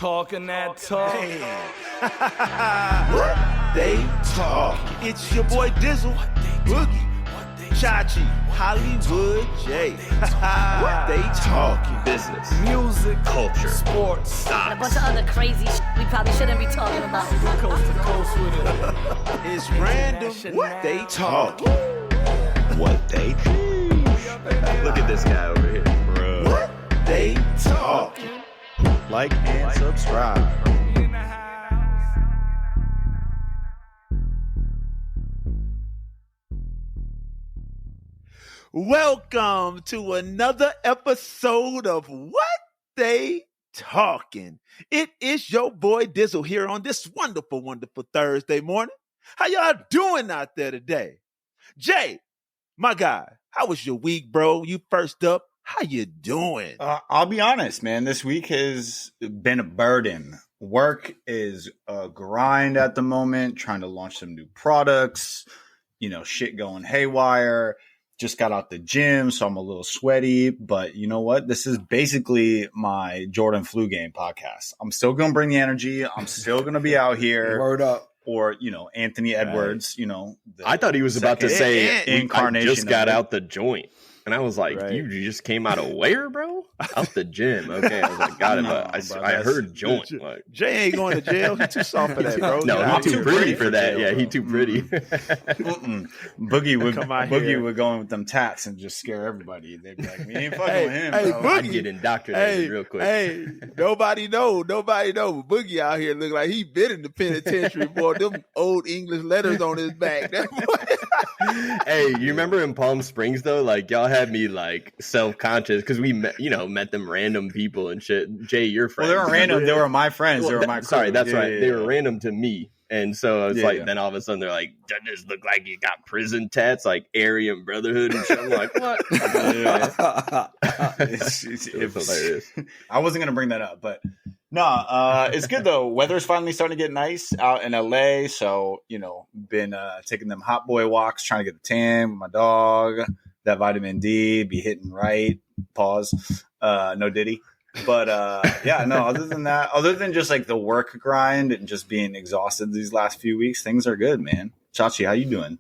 Talking that talk. What they talk. It's your boy Dizzle, Boogie, Chachi, Hollywood J. What they talking. Business, Music, culture, sports, and a bunch of other crazy shit we probably shouldn't be talking about. coast to coast with it. It's random. What they talk. what they Look at this guy over here, bro. What they talk. Like and subscribe. In the house. Welcome to another episode of What They Talking. It is your boy Dizzle here on this wonderful, wonderful Thursday morning. How y'all doing out there today? Jay, my guy, how was your week, bro? You first up. How you doing? I'll be honest, man. This week has been a burden. Work is a grind at the moment, trying to launch some new products, shit going haywire. Just got out the gym, so I'm a little sweaty. But you know what? This is basically my Jordan Flu Game podcast. I'm still going to bring the energy. I'm still going to be out here. Word up. Or, Anthony Edwards, I thought he was about to say, incarnation I just got of it. out the joint. And I was like, Right. You just came out of where, bro? Out the gym. Okay. I was like, got it. No, But bro, I that's- heard joint. Like, Jay ain't going to jail. He too soft for that, bro. no, I'm he too too pretty pretty for for that. jail, Yeah, bro. he too pretty. Boogie would go in with them tats and just scare everybody. They'd be like, we ain't fucking with him, hey, bro. Boogie. I'd get indoctrinated real quick. Hey, nobody know. Boogie out here look like he been in the penitentiary, boy. Them old English letters on his back. That boy- Hey, you remember in Palm Springs though? Like y'all had me like self-conscious because we met them random people and shit. Jay, your Well, friends. they were random. They were my friends. Well, They were my crew. sorry, that's Yeah, right. yeah, They yeah. were random to me. And so I was Yeah, like, yeah. then all of a sudden they're like, doesn't this look like you got prison tats, like Aryan Brotherhood and shit? I'm like, what? It was hilarious. I wasn't gonna bring that up, but no, it's good though. Weather's finally starting to get nice out in LA, so been taking them hot boy walks, trying to get a tan with my dog. That vitamin D be hitting right. Pause. No Diddy. But yeah, no. Other than that, other than just like the work grind and just being exhausted these last few weeks, things are good, man. Chachi, how you doing?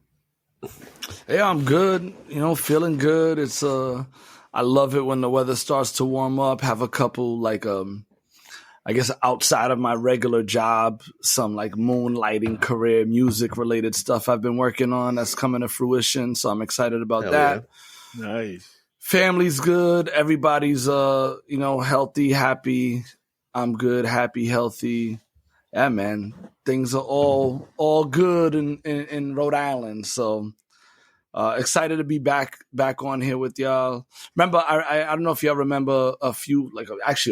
Yeah, I'm good. Feeling good. It's I love it when the weather starts to warm up. Have a couple I guess outside of my regular job, some like moonlighting career, music related stuff I've been working on that's coming to fruition. So I'm excited about Hell that. Nice. Family's good. Everybody's healthy, happy. I'm good, happy, healthy. Yeah, man. Things are all good in Rhode Island. So excited to be back on here with y'all. Remember, I don't know if y'all remember a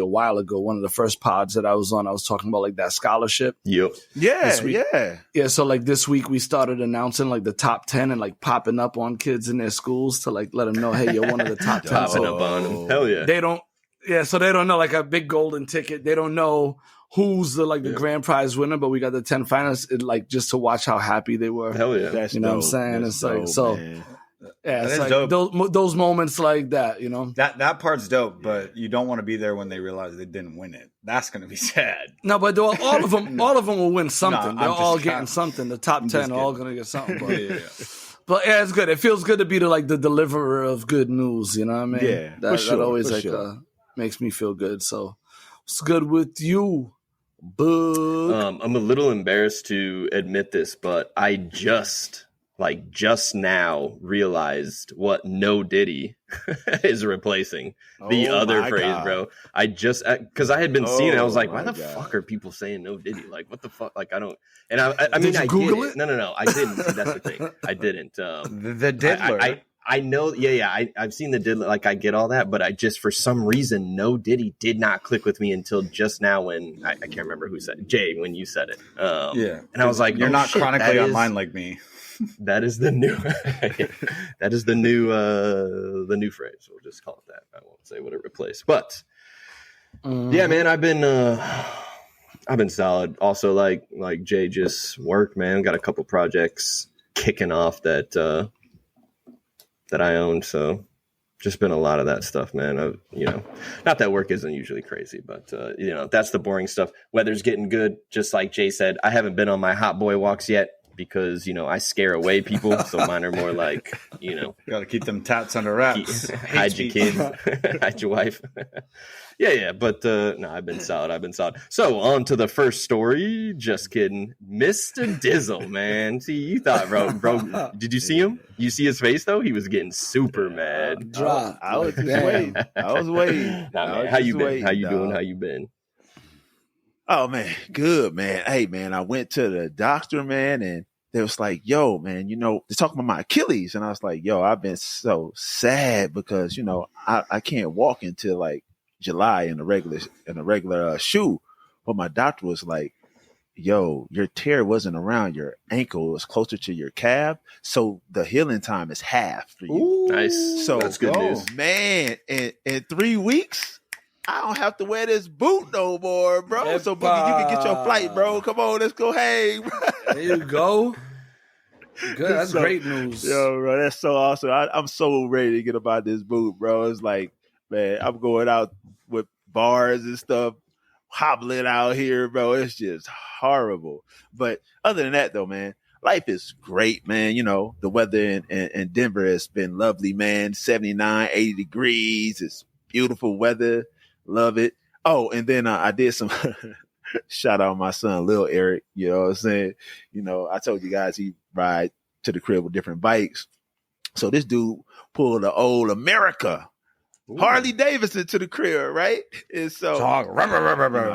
while ago, one of the first pods that I was on, I was talking about like that scholarship. Yep. Yeah, This week. yeah. Yeah, so like this week we started announcing like the top 10 and like popping up on kids in their schools to like let them know, hey, you're one of the top 10. Topping So up on them. Hell yeah. they don't know like a big golden ticket. They don't know who's the grand prize winner, but we got the 10 finalists like just to watch how happy they were. Hell yeah. That's You know what I'm dope. saying? That's It's like, dope, so- man. Yeah, That it's is like dope. those moments like that, That part's dope, but you don't want to be there when they realize they didn't win it. That's going to be sad. No, but all of them will win something. No, They're I'm all just getting kidding. something. The top I'm 10 just are all kidding. gonna get something. Yeah. But yeah, it's good. It feels good to be the deliverer of good news. You know what I mean? Yeah, for that sure, always for sure. makes me feel good. So it's good with you, Bug. I'm a little embarrassed to admit this, but I just now realized what No Diddy is replacing the Oh other my phrase, God. bro. I just because I had been seeing it, I was Oh like, why my the God. fuck are people saying No Diddy? Like, what the fuck? Like, I don't. And I mean, you I Google get it? No, I didn't. See, that's the thing. I didn't. The diddler. I know, I've seen the diddler, like I get all that, but I just, for some reason, No Diddy did not click with me until just now when, I can't remember who said it, Jay, when you said it. Yeah. And I was like, You're oh, not shit, chronically that is- online like me. That is the new, the new phrase. We'll just call it that. I won't say what it replaced, but yeah, man, I've been solid. Also, like Jay, just work, man. Got a couple projects kicking off that I own, so just been a lot of that stuff, man. Not that work isn't usually crazy, but that's the boring stuff. Weather's getting good, just like Jay said. I haven't been on my hot boy walks yet because I scare away people, so mine are more like got to keep them tats under wraps. Hide your kids, hide your wife. Yeah. But no, I've been solid. So on to the first story. Just kidding, Mr. Dizzle, man. See, you thought, bro. Did you see him? You see his face though? He was getting super mad. Drop. I was just waiting. How you been? How you doing? How you been? Oh man, good man. Hey man, I went to the doctor, man, and they was like, "Yo, man, they're talking about my Achilles," and I was like, "Yo, I've been so sad because I can't walk until like July in a regular shoe." But my doctor was like, "Yo, your tear wasn't around your ankle; it was closer to your calf, so the healing time is half for you." Ooh, nice. So that's good news, man. In 3 weeks, I don't have to wear this boot no more, bro. So Boogie, you can get your flight, bro. Come on, let's go hang, bro. There you go. Good. That's great news. Yo, bro, that's so awesome. I'm so ready to get about this boot, bro. It's like, man, I'm going out with bars and stuff, hobbling out here, bro. It's just horrible. But other than that, though, man, life is great, man. The weather in Denver has been lovely, man. 79, 80 degrees. It's beautiful weather. Love it. Oh, and then I did some shout out my son, Lil Eric. You know what I'm saying? I told you guys he ride to the crib with different bikes. So this dude pulled the old America Harley Davidson to the crib, right? And so I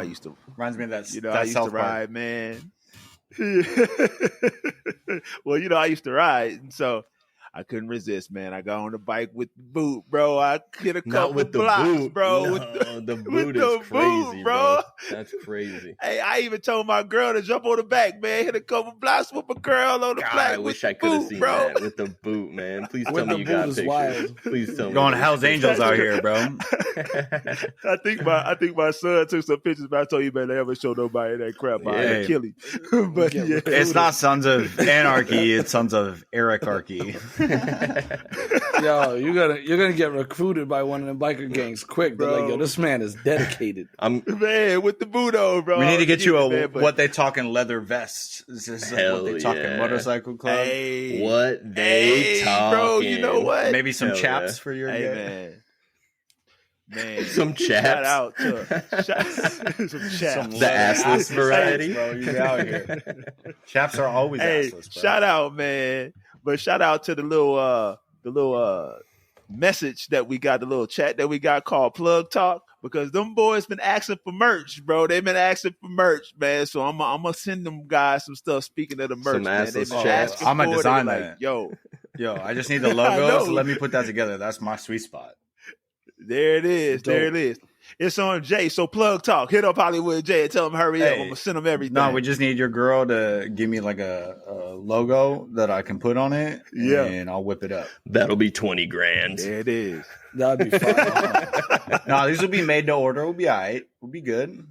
used to reminds me of that. I used to ride, man. Well, I used to ride, and so I couldn't resist, man. I got on the bike with the boot, bro. I hit a couple with the blocks, boot, bro. No, with the boot is crazy, bro. That's crazy. Hey, I even told my girl to jump on the back, man. Hit a couple blocks with my girl on the back. I wish I could have seen bro. that with the boot, man. Please tell me you got pictures. Wild. Please tell me. Going Hell's Angels out here, bro. I think my son took some pictures, but I told you, man, they never show nobody that crap about Achilles. But it's not Sons of Anarchy; it's Sons of Eric-archy. Yo, you're gonna get recruited by one of them biker gangs quick. They're like, yo, this man is dedicated. Man with the boot on, bro. We need to get you what they talking leather vest. Is this what they talking motorcycle club? Hey, what they talking, bro? You know what? Maybe some chaps for your man. Some chaps. Shout out to some chaps. The assless variety, bro. You out here? Chaps are always assless, bro. Shout out, man. But shout out to the little message that we got, the little chat that we got called Plug Talk, because them boys been asking for merch, bro. They've been asking for merch, man. So I'm gonna send them guys some stuff. Speaking of the merch, man, they've been asking I'm gonna design that. Like, yo, I just need the logo. So let me put that together. That's my sweet spot. There it is. Dope. There it is. It's on Jay. So Plug Talk. Hit up Hollywood Jay and tell him hurry up. I'm gonna send them everything. No, we just need your girl to give me like a logo that I can put on it. Yeah, and I'll whip it up. That'll be $20,000. There it is. That'd be fun. No, these will be made to order. We'll be all right. We'll be good.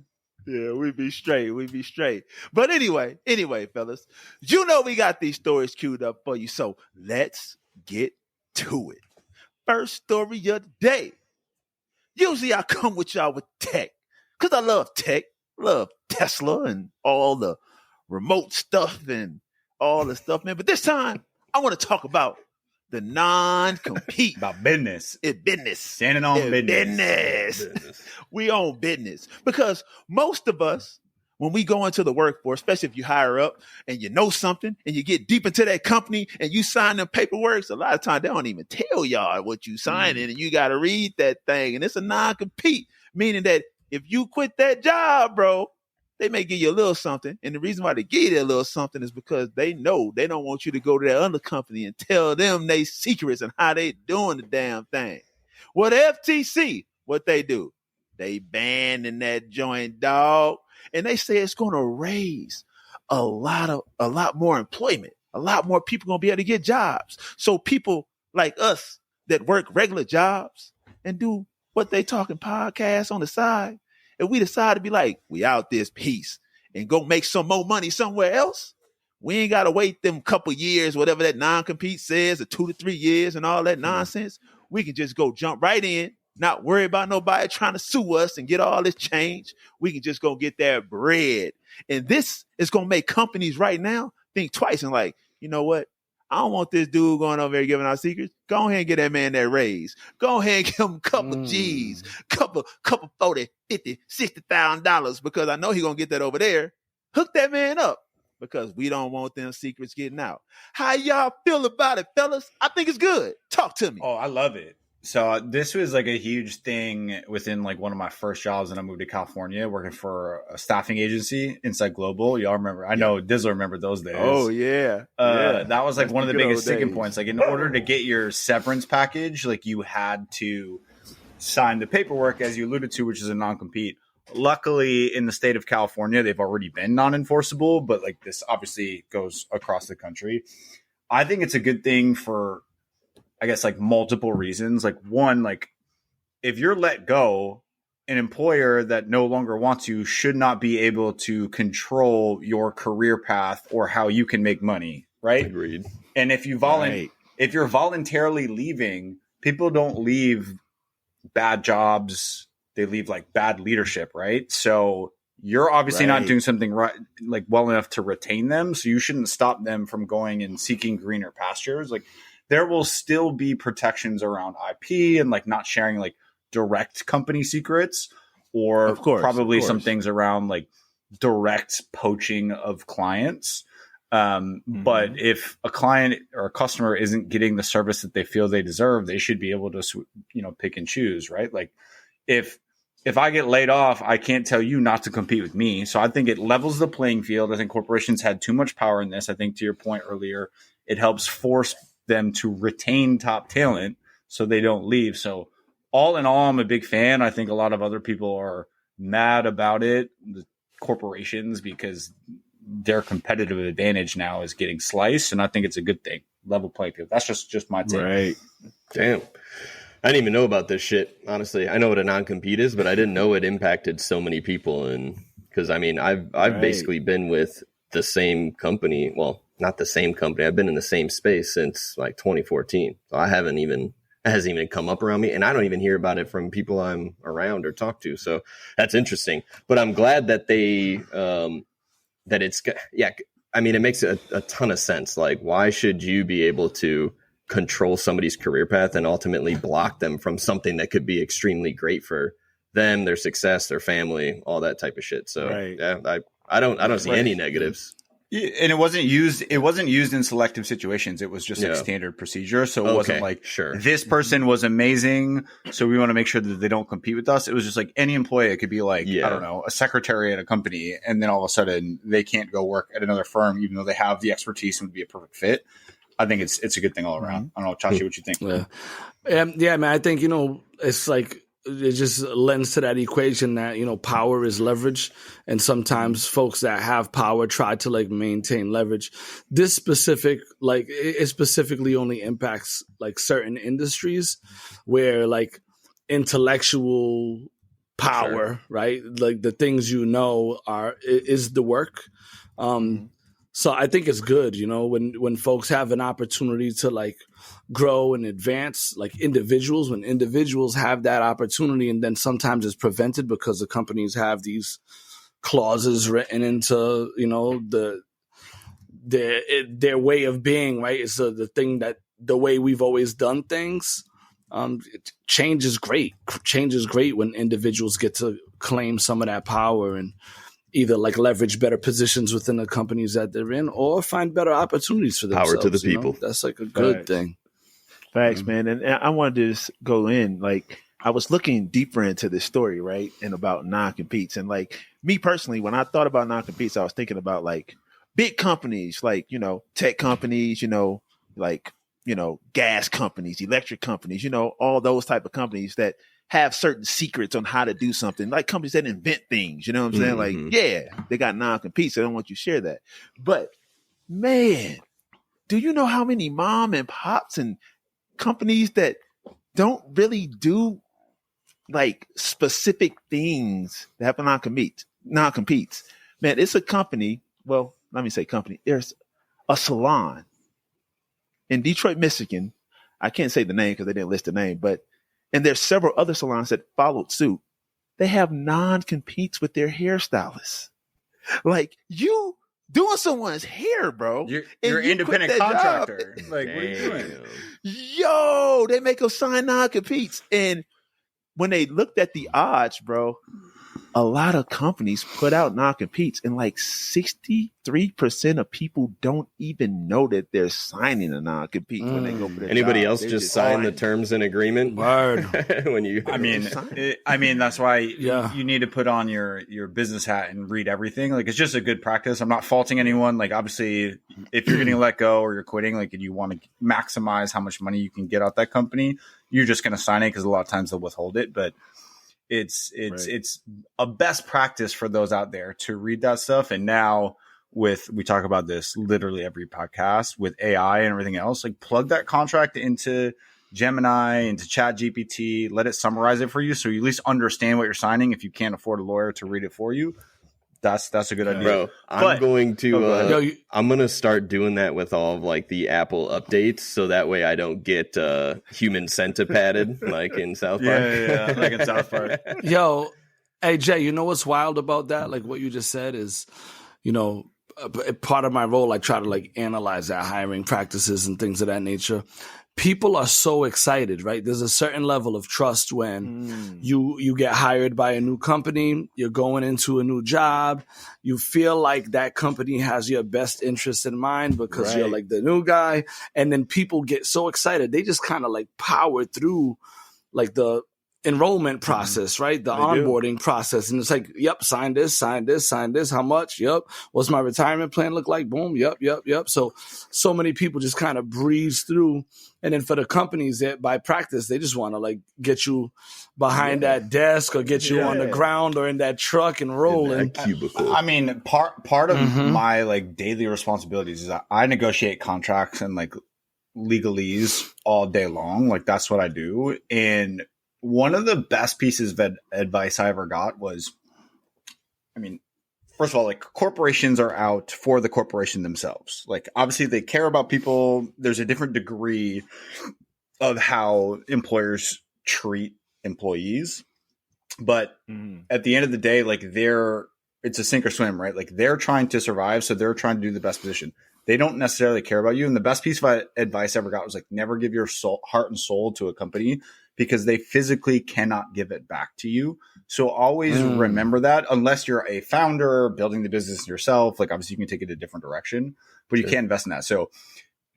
Yeah, we'd be straight. But anyway, fellas, we got these stories queued up for you. So let's get to it. First story of the day. Usually I come with y'all with tech because I love tech, love Tesla and all the remote stuff and all the stuff, man. But this time I want to talk about the non-compete. About business. It's business. Standing on business. We own business because most of us, when we go into the workforce, especially if you hire up and you know something and you get deep into that company and you sign them paperwork, a lot of times they don't even tell y'all what you signing and you got to read that thing. And it's a non-compete, meaning that if you quit that job, bro, they may give you a little something. And the reason why they give you a little something is because they know they don't want you to go to that other company and tell them they secrets and how they doing the damn thing. Well, the FTC, what they do, they banning that joint, dog. And they say it's going to raise a lot more employment. A lot more people going to be able to get jobs. So people like us that work regular jobs and do what they talking podcasts on the side, if we decide to be like, we out this piece and go make some more money somewhere else, we ain't got to wait them couple years, whatever that non-compete says, or 2 to 3 years and all that nonsense. we can just go jump right in, not worry about nobody trying to sue us and get all this change. We can just go get that bread. And this is going to make companies right now think twice and like, you know what? I don't want this dude going over there giving out secrets. Go ahead and get that man that raise. Go ahead and give him a couple G's, couple 40, 50, $60,000 because I know he's going to get that over there. Hook that man up because we don't want them secrets getting out. How y'all feel about it, fellas? I think it's good. Talk to me. Oh, I love it. So this was like a huge thing within like one of my first jobs when I moved to California, working for a staffing agency, Inside Global. Y'all remember? I know Dizzle remembered those days. Oh yeah, that was like That's one of the good biggest old sticking days. points. Like in order to get your severance package, like you had to sign the paperwork, as you alluded to, which is a non-compete. Luckily, in the state of California, they've already been non-enforceable, but like this obviously goes across the country. I think it's a good thing for, I guess, like multiple reasons. Like one, like if you're let go, an employer that no longer wants you should not be able to control your career path or how you can make money, right? Agreed. And if you if you're voluntarily leaving, people don't leave bad jobs. They leave like bad leadership, right? So you're obviously not doing something right, like well enough to retain them. So you shouldn't stop them from going and seeking greener pastures. Like there will still be protections around IP and like not sharing like direct company secrets or probably some things around like direct poaching of clients. But if a client or a customer isn't getting the service that they feel they deserve, they should be able to, pick and choose, right? Like if I get laid off, I can't tell you not to compete with me. So I think it levels the playing field. I think corporations had too much power in this. I think to your point earlier, it helps force them to retain top talent so they don't leave. So all in all, I'm a big fan. I think a lot of other people are mad about it, the corporations, because their competitive advantage now is getting sliced. And I think it's a good thing. Level playing field. That's just my take. Right. Damn. I didn't even know about this shit, honestly. I know what a non-compete is, but I didn't know it impacted so many people. And because, I mean, I've basically been with the same company. Well, not the same company. I've been in the same space since like 2014. So it hasn't even come up around me. And I don't even hear about it from people I'm around or talk to. So that's interesting. But I'm glad that it makes a ton of sense. Like, why should you be able to control somebody's career path and ultimately block them from something that could be extremely great for them, their success, their family, all that type of shit. So yeah, I don't see any negatives. Yeah, and it wasn't used in selective situations. It was just like standard procedure. So it wasn't like, this person was amazing, so we want to make sure that they don't compete with us. It was just like any employee. It could be like, I don't know, a secretary at a company, and then all of a sudden they can't go work at another firm, even though they have the expertise and would be a perfect fit. I think it's a good thing all around. I don't know, Chachi, what you think? Yeah, man. I think, it's like it just lends to that equation that, power is leverage. And sometimes folks that have power try to like maintain leverage. This specific, like it specifically only impacts like certain industries where like intellectual power, right? Like the things is the work. So I think it's good, when folks have an opportunity to like grow and advance, like individuals, when individuals have that opportunity, and then sometimes it's prevented because the companies have these clauses written into, their way of being, right? It's the way we've always done things. Change is great. Change is great when individuals get to claim some of that power and either like leverage better positions within the companies that they're in or find better opportunities for themselves. Power to the people. That's like a good thing. Facts, man. And I wanted to just go in, like, I was looking deeper into this story, right? And about non-competes. And like me personally, when I thought about non-competes, I was thinking about like big companies, like, tech companies, gas companies, electric companies, all those type of companies that have certain secrets on how to do something, like companies that invent things, you know what I'm saying? Like, they got non-competes. So I don't want you to share that. But man, do you know how many mom and pops and companies that don't really do like specific things that have non-competes? Man, it's a company. Well, let me say company. There's a salon in Detroit, Michigan. I can't say the name because they didn't list the name, and there's several other salons that followed suit. They have non-competes with their hairstylists. Like, you doing someone's hair, bro. You're and an you independent quit that contractor. job. Like, what are you doing? Yo, they make them sign non-competes. And when they looked at the odds, bro, a lot of companies put out non-competes, and like 63% of people don't even know that they're signing a non-compete when they go for their Anybody job. else They're just sign the signing. terms and agreement? Word. When you, I mean, that's why Yeah. you need to put on your business hat and read everything. Like, it's just a good practice. I'm not faulting anyone. Like, obviously, if you're getting let go or you're quitting, like, and you want to maximize how much money you can get out that company, you're just going to sign it because a lot of times they'll withhold it. But it's a best practice for those out there to read that stuff. And now we talk about this literally every podcast with AI and everything else, like, plug that contract into Gemini, into Chat GPT, let it summarize it for you. So you at least understand what you're signing. If you can't afford a lawyer to read it for you, that's a good idea. bro, I'm going to start doing that with all of like the Apple updates, so that way I don't get human centipated like in South Park. Yeah, like in South Park. Yo, hey Jay, you know what's wild about that? Like what you just said is, part of my role, I try to like analyze that hiring practices and things of that nature. People are so excited, right? There's a certain level of trust when you get hired by a new company, you're going into a new job, you feel like that company has your best interest in mind because you're like the new guy. And then people get so excited. They just kind of like power through like the enrollment process, right? The onboarding process. And it's like, yep, sign this. How much? Yep. What's my retirement plan look like? Boom. Yep. So many people just kind of breeze through. And then for the companies that by practice, they just want to like get you behind that desk or get you on the ground or in that truck and rolling. Cubicle. I mean, part of my like daily responsibilities is I negotiate contracts and like legalese all day long. Like, that's what I do. And one of the best pieces of advice I ever got was, I mean, first of all, like, corporations are out for the corporation themselves. Like, obviously they care about people. There's a different degree of how employers treat employees. But at the end of the day, like, it's a sink or swim, right? Like, they're trying to survive. So they're trying to do the best position. They don't necessarily care about you. And the best piece of advice I ever got was like, never give your heart and soul to a company because they physically cannot give it back to you. So always remember that, unless you're a founder building the business yourself. Like, obviously you can take it a different direction, but you can't invest in that. So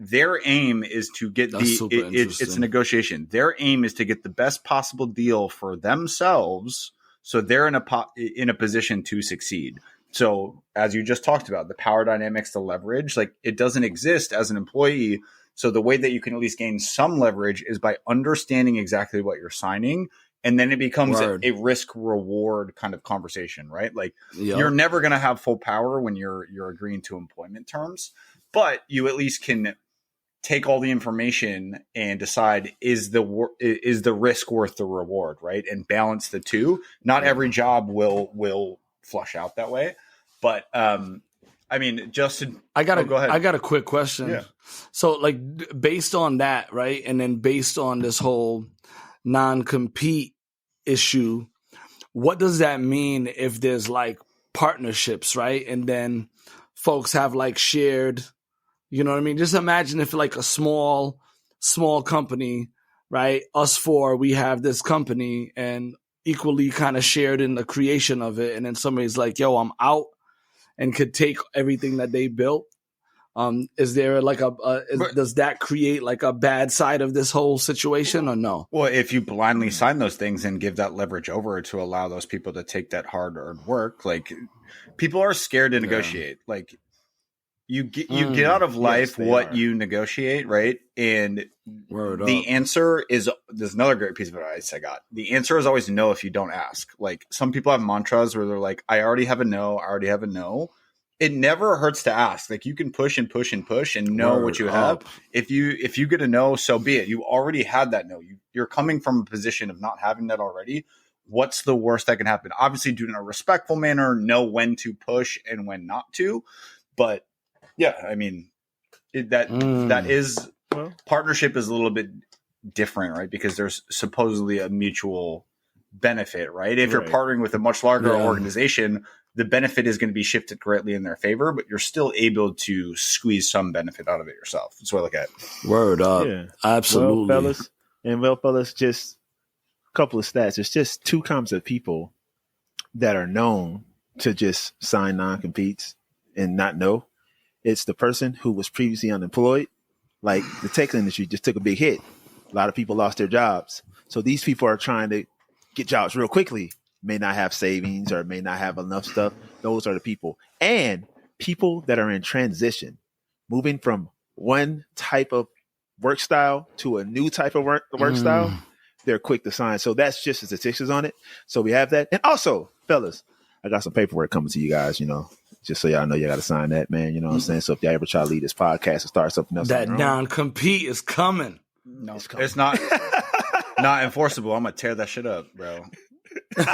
their aim is to get it's a negotiation. Their aim is to get the best possible deal for themselves. So they're in a position to succeed. So as you just talked about, the power dynamics, the leverage, like, it doesn't exist as an employee. So the way that you can at least gain some leverage is by understanding exactly what you're signing. And then it becomes a risk reward kind of conversation, right? Like, you're never going to have full power when you're agreeing to employment terms, but you at least can take all the information and decide, is the risk worth the reward, right? And balance the two. Not every job will flush out that way, but I mean, Justin, go ahead. I got a quick question. Yeah. So, like, based on that, right, and then based on this whole non-compete issue, what does that mean if there's like partnerships, right? And then folks have like shared, you know what I mean? Just imagine if like a small company, right? Us four, we have this company and equally kind of shared in the creation of it. And then somebody's like, yo, I'm out, and could take everything that they built. Is there like does that create like a bad side of this whole situation or no? Well, if you blindly sign those things and give that leverage over to allow those people to take that hard earned work, like, people are scared to negotiate. Like, you get out of life what you negotiate, right? And the answer is, there's another great piece of advice I got. The answer is always no if you don't ask. Like, some people have mantras where they're like, I already have a no. It never hurts to ask. Like, you can push and push and push and know what you have. If you get a no, so be it. You already had that no. You're coming from a position of not having that already. What's the worst that can happen? Obviously, do it in a respectful manner. Know when to push and when not to. But yeah, I mean, that is partnership is a little bit different, right? Because there's supposedly a mutual benefit, right? If you're Right. partnering with a much larger Yeah. organization, the benefit is going to be shifted greatly in their favor, but you're still able to squeeze some benefit out of it yourself. That's what I look at. Word up. Yeah. Absolutely. Well, fellas, just a couple of stats. It's just two kinds of people that are known to just sign non-competes and not know. It's the person who was previously unemployed. Like the tech industry just took a big hit. A lot of people lost their jobs. So these people are trying to get jobs real quickly, may not have savings or may not have enough stuff. Those are the people. And people that are in transition, moving from one type of work style to a new type of work style, they're quick to sign. So that's just the statistics on it. So we have that. And also, fellas, I got some paperwork coming to you guys, just so y'all know you got to sign that, man. You know what I'm saying? So if y'all ever try to lead this podcast and start something else, That on your own, non-compete is coming. No, coming. it's not enforceable. I'm gonna tear that shit up, bro. Like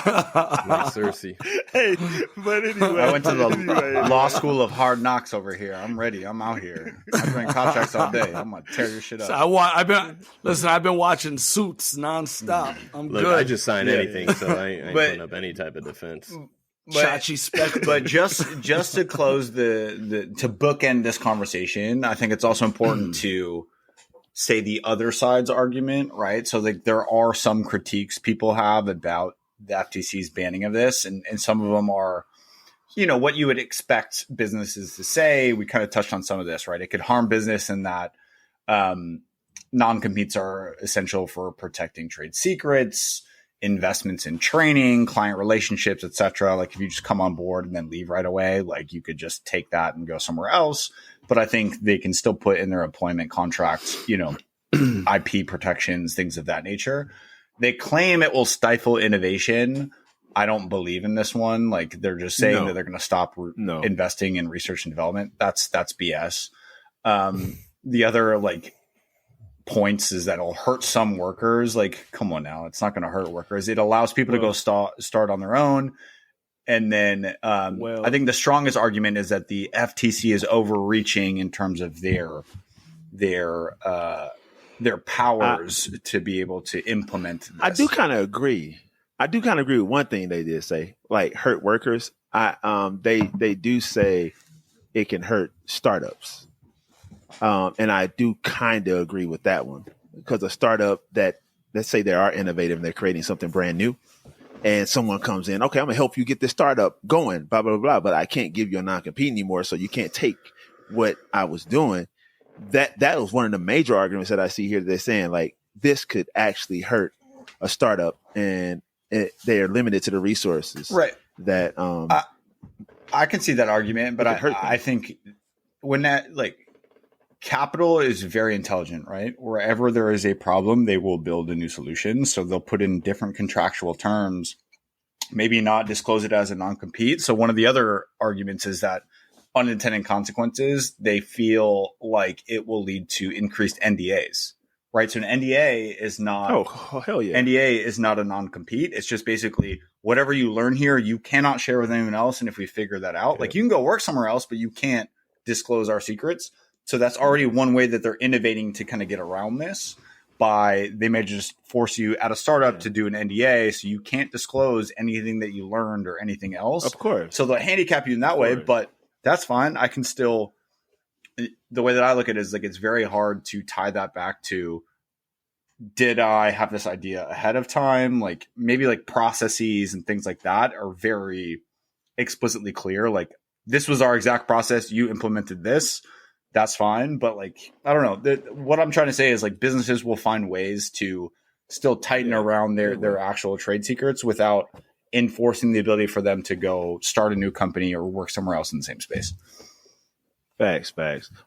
Cersei. Hey, but anyway, I went to the law school of hard knocks over here. I'm ready. I'm out here. I'm doing contracts all day. I'm gonna tear your shit up. So I've been watching Suits nonstop. I'm Look, good. I just sign anything, so I ain't But- putting up any type of defense. Chachi Spectre. But just to close to bookend this conversation, I think it's also important to say the other side's argument, right? So like there are some critiques people have about the FTC's banning of this, and some of them are, what you would expect businesses to say. We kind of touched on some of this, right? It could harm business in that non-competes are essential for protecting trade secrets, investments in training, client relationships, etc. Like if you just come on board and then leave right away, like you could just take that and go somewhere else. But I think they can still put in their employment contracts, IP protections, things of that nature. They claim it will stifle innovation. I don't believe in this one. Like they're just saying that they're going to stop investing in research and development. That's BS. The other points is that it'll hurt some workers. Like, come on now, it's not going to hurt workers. It allows people to go start on their own. And then I think the strongest argument is that the FTC is overreaching in terms of their powers to be able to implement this. I do kind of agree. With one thing they did say, like hurt workers. They do say it can hurt startups. And I do kind of agree with that one, because a startup that, let's say they are innovative and they're creating something brand new, and someone comes in, okay, I'm gonna help you get this startup going, blah, blah, blah, but I can't give you a non-compete anymore. So you can't take what I was doing. That was one of the major arguments that I see here. They're saying like this could actually hurt a startup, and they are limited to the resources. Right. That I can see that argument, but I think when that capital is very intelligent, right? Wherever there is a problem, they will build a new solution. So they'll put in different contractual terms, maybe not disclose it as a non-compete. So one of the other arguments is that unintended consequences, they feel like it will lead to increased NDAs, right? So an NDA is not, hell yeah. NDA is not a non-compete. It's just basically whatever you learn here, you cannot share with anyone else. And if we figure that out, you can go work somewhere else, but you can't disclose our secrets. So that's already one way that they're innovating to kind of get around this. They may just force you at a startup to do an NDA, so you can't disclose anything that you learned or anything else. Of course. So they'll handicap you in that way, but that's fine. I can still, the way that I look at it is it's very hard to tie that back to, did I have this idea ahead of time? Maybe processes and things like that are very explicitly clear. This was our exact process. You implemented this. That's fine. But I don't know. What I'm trying to say is businesses will find ways to still tighten around their actual trade secrets without enforcing the ability for them to go start a new company or work somewhere else in the same space. Facts.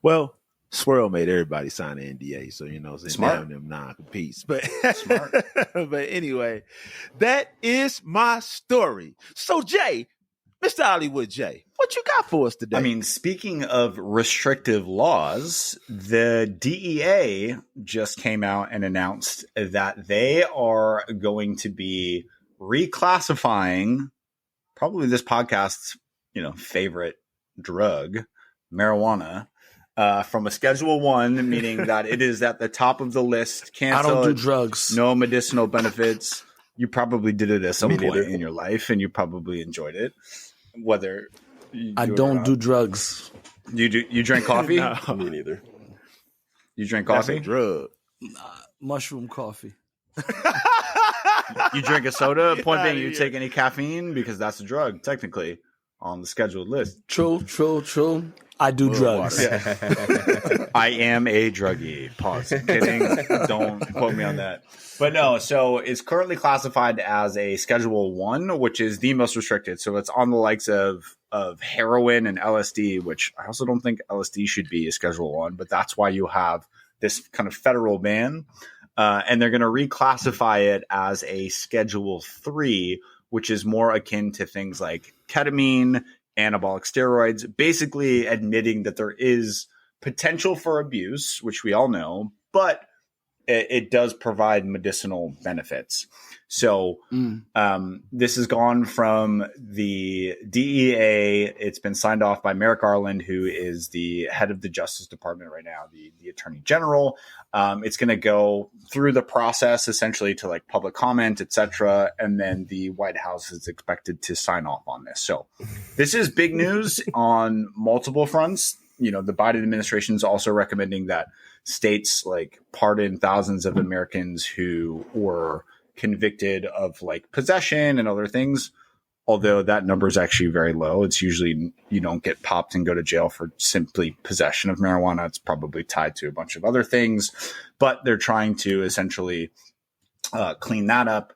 Well, Swirl made everybody sign an NDA, so Smart. them non-competes. But Smart. But anyway, that is my story. So Jay, Mr. Hollywood Jay, what you got for us today? I mean, speaking of restrictive laws, the DEA just came out and announced that they are going to be reclassifying probably this podcast's, favorite drug, marijuana, from a Schedule 1, meaning that it is at the top of the list. I don't do drugs. No medicinal benefits. You probably did it at some Me point neither. in your life, and you probably enjoyed it. Whether you I do it or don't not. do drugs. You drink coffee? No, Me neither. You drink that's coffee? a drug. Mushroom coffee. You drink a soda? Point outta being, you here. take any caffeine because that's a drug, technically, on the scheduled list. True. I do drugs. I am a druggie. Pause. Kidding. Don't quote me on that. But no, so it's currently classified as a Schedule 1, which is the most restricted. So it's on the likes of heroin and LSD, which I also don't think LSD should be a Schedule 1, but that's why you have this kind of federal ban. And they're going to reclassify it as a Schedule 3, which is more akin to things like ketamine, anabolic steroids, basically admitting that there is potential for abuse, which we all know, but it does provide medicinal benefits. So this has gone from the DEA. It's been signed off by Merrick Garland, who is the head of the Justice Department right now, the Attorney General. It's going to go through the process essentially to like public comment, etc. And then the White House is expected to sign off on this. So this is big news on multiple fronts. You know, the Biden administration is also recommending that states like pardon thousands of Americans who were convicted of like possession and other things, although that number is actually very low. It's usually you don't get popped and go to jail for simply possession of marijuana. It's probably tied to a bunch of other things, but they're trying to essentially clean that up.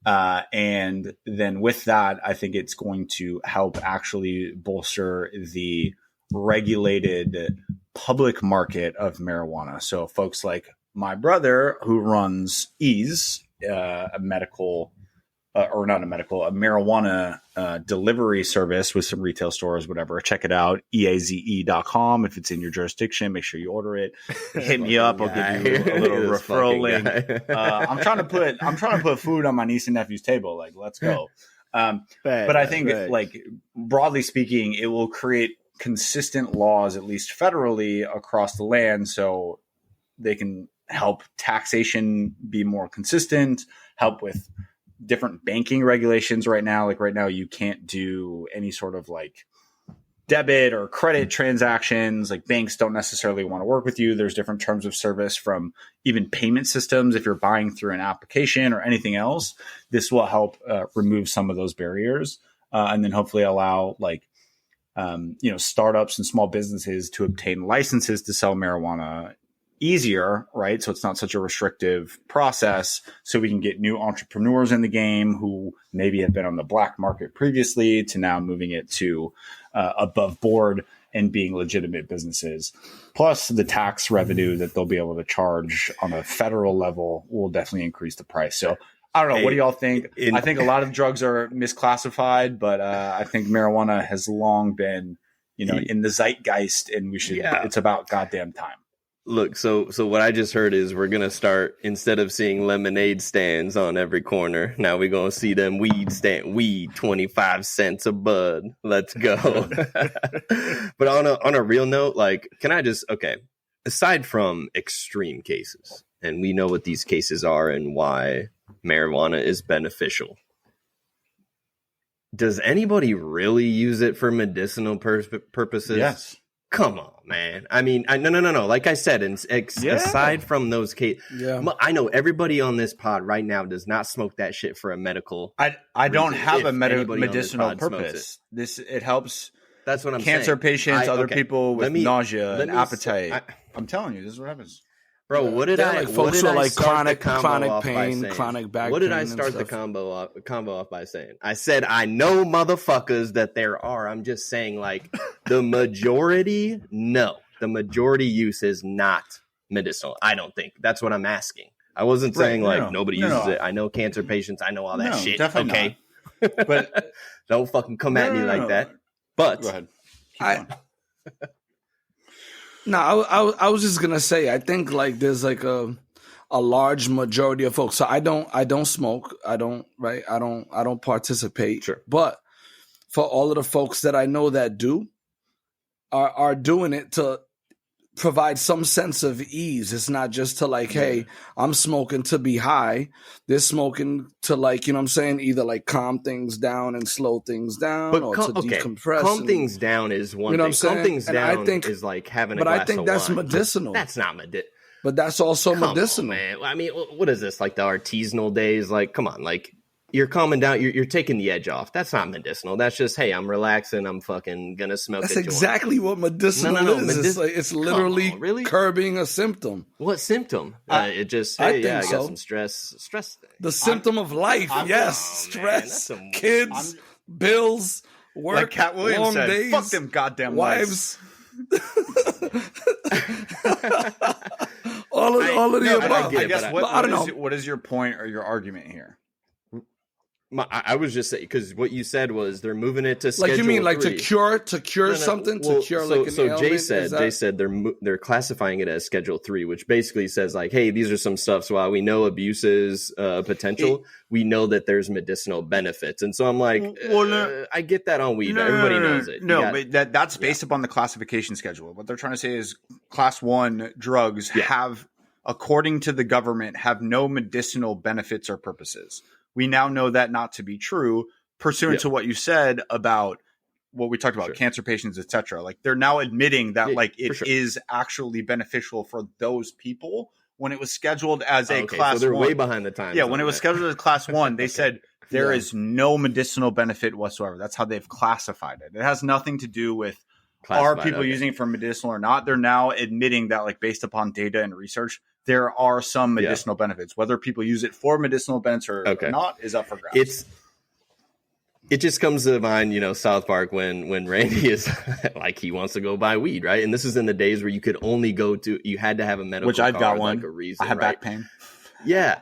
And then with that, I think it's going to help actually bolster the regulated public market of marijuana. So folks like my brother who runs Ease, a marijuana delivery service with some retail stores, whatever. Check it out, eaze.com. If it's in your jurisdiction, make sure you order it. Hit me up. I'll give you a little This referral fucking link. guy. I'm trying to put food on my niece and nephew's table. Like, let's go. But I think like broadly speaking, it will create consistent laws, at least federally, across the land, so they can help taxation be more consistent, help with different banking regulations right now. Like right now, you can't do any sort of like debit or credit transactions. Like banks don't necessarily want to work with you. There's different terms of service from even payment systems. If you're buying through an application or anything else, this will help remove some of those barriers and then hopefully allow like startups and small businesses to obtain licenses to sell marijuana easier, right? So it's not such a restrictive process. So we can get new entrepreneurs in the game who maybe have been on the black market previously to now moving it to above board and being legitimate businesses. Plus the tax revenue that they'll be able to charge on a federal level will definitely increase the price. So I don't know. What do y'all think? I think a lot of drugs are misclassified, but I think marijuana has long been, in the zeitgeist, and we should. Yeah. It's about goddamn time. Look, so what I just heard is we're gonna start, instead of seeing lemonade stands on every corner, now we're gonna see them weed 25 cents a bud. Let's go. But on a real note, like, can I just aside from extreme cases, and we know what these cases are and why marijuana is beneficial, does anybody really use it for medicinal purposes? Yes. Come on, man. I mean, no. Like I said, aside from those cases, I know everybody on this pod right now does not smoke that shit for a medical. I don't have a anybody medicinal purpose. It helps. That's what I'm cancer saying. patients, other people with nausea and appetite. So, I'm telling you, this is what happens. Bro, what did I? Folks who are like chronic pain, saying? chronic back pain. What did I start the combo off by saying? I said I know motherfuckers that there are. I'm just saying, like, the majority, no, the majority use is not medicinal. I don't think. That's what I'm asking. I wasn't saying nobody uses it. I know cancer patients. I know all that shit. Definitely not. But don't fucking come at me like that. But go ahead. Keep going. No, I was just gonna say, I think like there's like a large majority of folks. So I don't smoke. I don't participate. Sure. But for all of the folks that I know that do, are doing it to provide some sense of ease. It's not just to like, hey, I'm smoking to be high. They're smoking to like, you know what I'm saying, either like calm things down and slow things down, or to decompress. Calm things down is one You know thing. what I'm saying? Calm things And down I think- is like having a but glass I think of that's wine. medicinal. That's not medicinal. But that's also medicinal. Man. I mean, what is this? Like the artisanal days? Like, come on, like you're calming down. You're taking the edge off. That's not medicinal. That's just, hey, I'm relaxing. I'm fucking gonna smoke. That's a joint. exactly what medicinal No. is. It's literally really? curbing a symptom. What symptom? It just, I hey, yeah, I think got so. some stress. The symptom of life. I'm- Yes, oh, man, stress, that's kids, bills, work, Like Cat Williams long said, days, fuck them goddamn wives. lives. all of the no, but I above. get I it, guess but I don't know. what is your point or your argument here? I was just saying, because what you said was they're moving it to schedule Like you mean like 3. to cure No, something, well, to cure so, like an so ailment? Jay said they're classifying it as Schedule 3, which basically says like, hey, these are some stuff. So while we know abuse is potential, we know that there's medicinal benefits. And so I'm like, I get that on weed. Everybody knows it. No, but that's based upon the classification schedule. What they're trying to say is class 1 drugs have, according to the government, have no medicinal benefits or purposes. We now know that not to be true, pursuant to what you said about what we talked about, cancer patients, etc. Like they're now admitting that like it is actually beneficial for those people. When it was scheduled as a class so they're 1, way behind the times. yeah, when it was scheduled as class 1, they said there is no medicinal benefit whatsoever. That's how they've classified it. It has nothing to do with are people using it for medicinal or not. They're now admitting that, like, based upon data and research, there are some medicinal benefits. Whether people use it for medicinal benefits or not is up for grabs. It just comes to mind, South Park when Randy is like, he wants to go buy weed, right? And this is in the days where you could only you had to have a medical Which I've got card, one. like a reason, I have right? back pain. Yeah.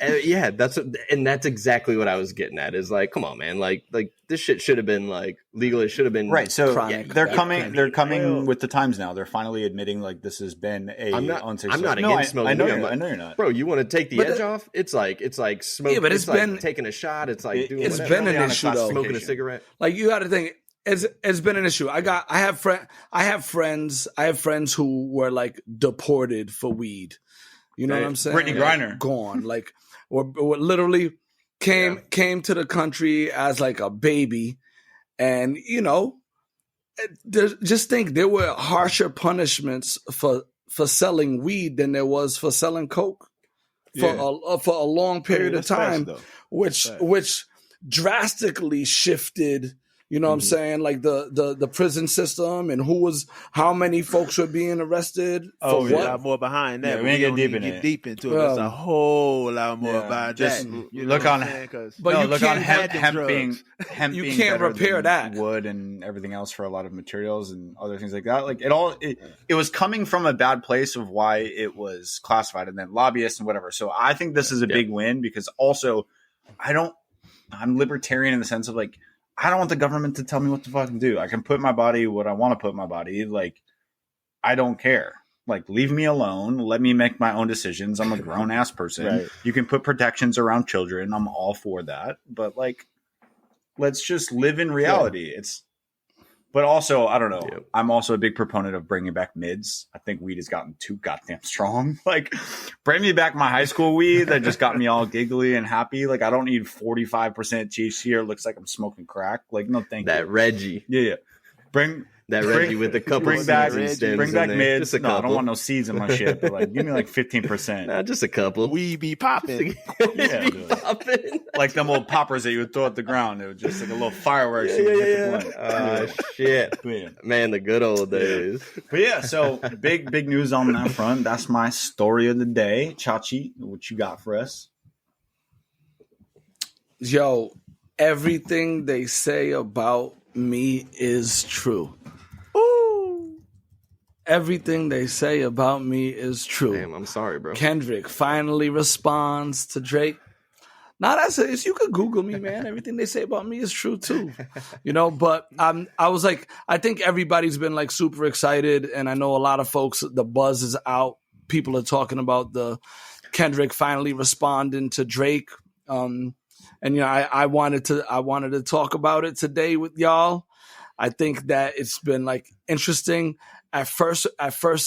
That's exactly what I was getting at. Is like, come on, man, like this shit should have been like legal. It should have been right. So chronic. they're coming with the times now. They're finally admitting like this has been a. I'm not against smoking. I know you're not, bro. You want to take the edge off? It's like smoking. Yeah, but it's been like taking a shot. It's like doing it's whatever. been an issue though. Smoking a cigarette. Like you got to think, it's been an issue. I have friends who were like deported for weed. You know what I'm saying? Brittany Griner. Gone. Like, or literally came to the country as like a baby. And, just think there were harsher punishments for selling weed than there was for selling coke for a long period of time, which drastically shifted. You know what I'm saying? Like the prison system and how many folks were being arrested. Oh, for a what? lot more behind that. Yeah, we ain't don't getting need to deep get in deep into it. There's a whole lot more about just that. look on, But you look on can't hemp being you can't better repair than that. wood and everything else for a lot of materials and other things like that. Like it was coming from a bad place of why it was classified and then lobbyists and whatever. So I think this is a big win because also I'm libertarian in the sense of like, I don't want the government to tell me what to fucking do. I can put in my body what I want to put in my body. Like, I don't care. Like, leave me alone. Let me make my own decisions. I'm a grown ass person. Right. You can put protections around children. I'm all for that. But like, let's just live in reality. But also, I don't know. Yep. I'm also a big proponent of bringing back mids. I think weed has gotten too goddamn strong. Like, bring me back my high school weed that just got me all giggly and happy. Like, I don't need 45% THC or it looks like I'm smoking crack. Like, no, thank you. That Reggie. Yeah. Bring Reggie with a couple bring back seeds and stems bring in back there. mids. Just a No, I don't couple. want no seeds in my shit, but like give me like 15%. Nah, just a couple. We be popping. Yeah, dude. Popping. Like them old poppers that you would throw at the ground. It was just like a little fireworks. Shit. But yeah. Man, the good old days. But yeah, so big news on that front. That's my story of the day. Chachi, what you got for us? Yo, everything they say about me is true. Everything they say about me is true. Damn, I'm sorry, bro. Kendrick finally responds to Drake. Now that's it. You could Google me, man. Everything they say about me is true too. But I was like, I think everybody's been like super excited, and I know a lot of folks. The buzz is out. People are talking about the Kendrick finally responding to Drake. And I wanted to talk about it today with y'all. I think that it's been like interesting. at first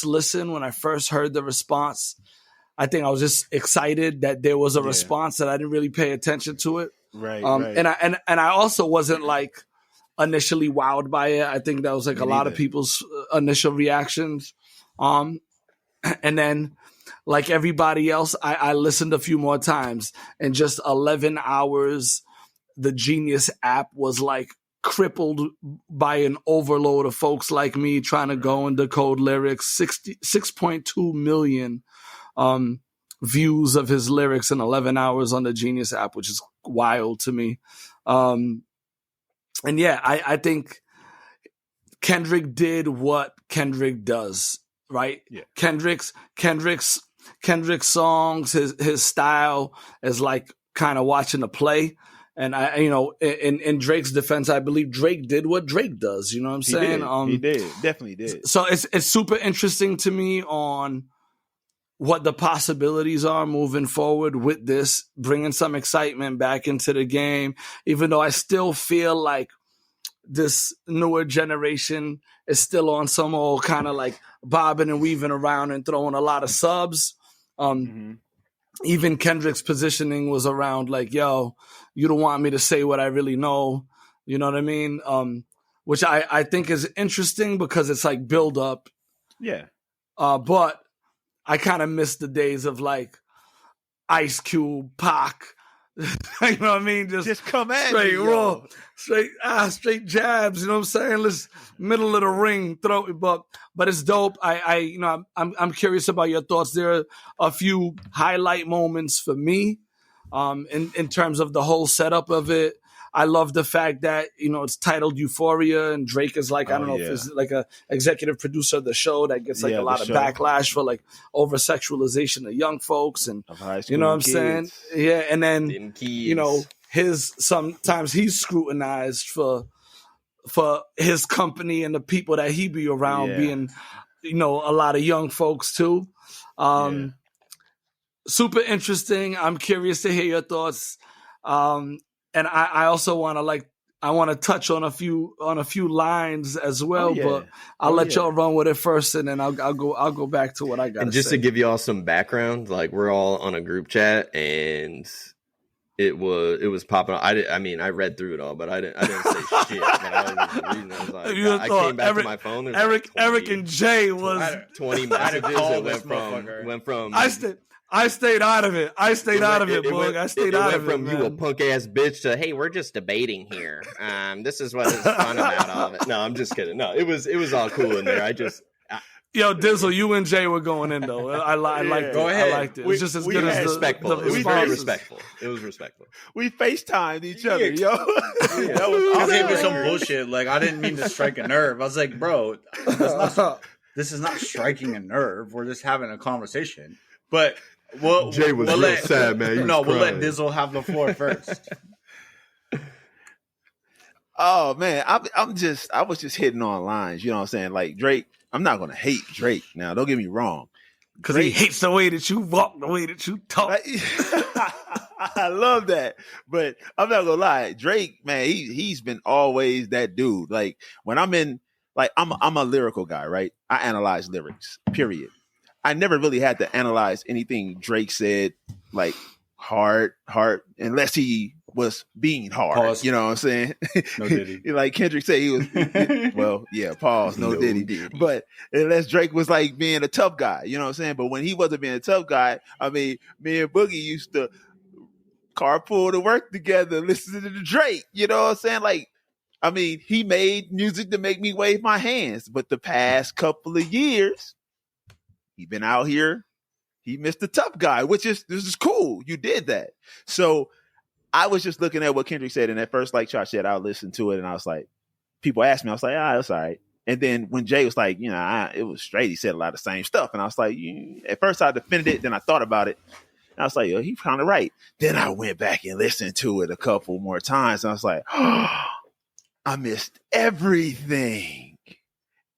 listen, when I first heard the response, I think I was just excited that there was a response that I didn't really pay attention to it. Right. And I also wasn't like initially wowed by it. I think that was like a lot of people's initial reactions. And then like everybody else, I listened a few more times, and just 11 hours, the Genius app was like crippled by an overload of folks like me trying to go and decode lyrics. 6.2 million views of his lyrics in 11 hours on the Genius app, which is wild to me. And yeah, I think Kendrick did what Kendrick does, right? Yeah. Kendrick's songs, his style is like kind of watching a play. And I, in Drake's defense, I believe Drake did what Drake does. You know what I'm saying? He did. Definitely did. So it's super interesting to me on what the possibilities are moving forward with this, bringing some excitement back into the game, even though I still feel like this newer generation is still on some old kind of like bobbing and weaving around and throwing a lot of subs. Even Kendrick's positioning was around like, yo, you don't want me to say what I really know. You know what I mean? Which I think is interesting because it's like build up. Yeah. But I kind of miss the days of like Ice Cube, Pac. You know what I mean? Just come at straight me, raw, yo. straight jabs. You know what I'm saying? Let's middle of the ring, throw it. But it's dope. I'm curious about your thoughts. There are a few highlight moments for me, in terms of the whole setup of it. I love the fact that, it's titled Euphoria, and Drake is like, I don't know if it's like a executive producer of the show that gets like a lot of backlash for like over sexualization of young folks, and you know what I'm saying? Yeah. And then, sometimes he's scrutinized for his company and the people that he be around being, a lot of young folks too. Super interesting. I'm curious to hear your thoughts. And I also want to touch on a few lines as well, but I'll let y'all run with it first, and then I'll go back to what I got. And just to give you all some background, like we're all on a group chat, and it was popping. I read through it all, but I didn't say shit. But I was reading. I was like, I came back to my phone. Eric and Jay was 20 messages. It went from. I stayed out of it. I stayed out of it, boy. I stayed out of it. From you a punk ass bitch to hey, we're just debating here. This is what is fun about all of it. No, I'm just kidding. No, it was all cool in there. Yo, Dizzle, you and Jay were going in though. I liked it. Go ahead. I liked it. It was just as good as respectful. the It was very respectful. It was respectful. We FaceTimed each other, yo. That was gave me some bullshit. Like I didn't mean to strike a nerve. I was like, bro, this is not striking a nerve. We're just having a conversation. But Jay was real sad, man. We'll let Dizzle have the floor first. Oh man, I was just hitting on lines. You know what I'm saying? Like Drake. I'm not gonna hate Drake now. Don't get me wrong, because he hates the way that you walk, the way that you talk. I love that, but I'm not gonna lie. Drake, man, he's been always that dude. Like when I'm in, like I'm a lyrical guy, right? I analyze lyrics. Period. I never really had to analyze anything Drake said, like hard, unless he was being hard. Pause. You know what I'm saying? No Diddy. Like Kendrick said, he was, pause, no Diddy. But unless Drake was like being a tough guy, you know what I'm saying? But when he wasn't being a tough guy, I mean, me and Boogie used to carpool to work together, listening to Drake, you know what I'm saying? Like, I mean, he made music to make me wave my hands, but the past couple of years, he been out here, he missed the tough guy, this is cool. You did that. So I was just looking at what Kendrick said, and at first, like Charles said, I listened to it, and I was like, people asked me, I was like, that's all right. And then when Jay was like, it was straight, he said a lot of the same stuff, and I was like, at first I defended it, then I thought about it, and I was like, he's kind of right. Then I went back and listened to it a couple more times, and I was like, I missed everything.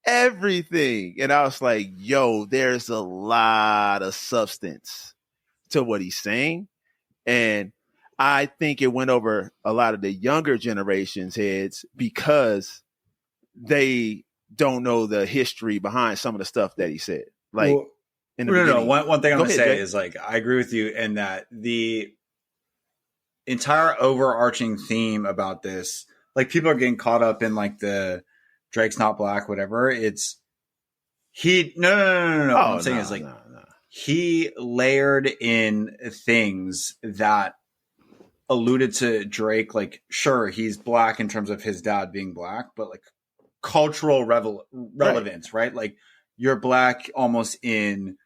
And I was like, there's a lot of substance to what he's saying, and I think it went over a lot of the younger generation's heads because they don't know the history behind some of the stuff that he said. Like, Well, in the no. beginning. One thing I'm Go going to ahead, say Jay. is like, I agree with you in that the entire overarching theme about this, like people are getting caught up in like the Drake's not black, whatever. It's no. Oh, What I'm saying is like, he layered in things that alluded to Drake. Like, sure, he's black in terms of his dad being black, but like cultural relevance, right? Like, you're black almost in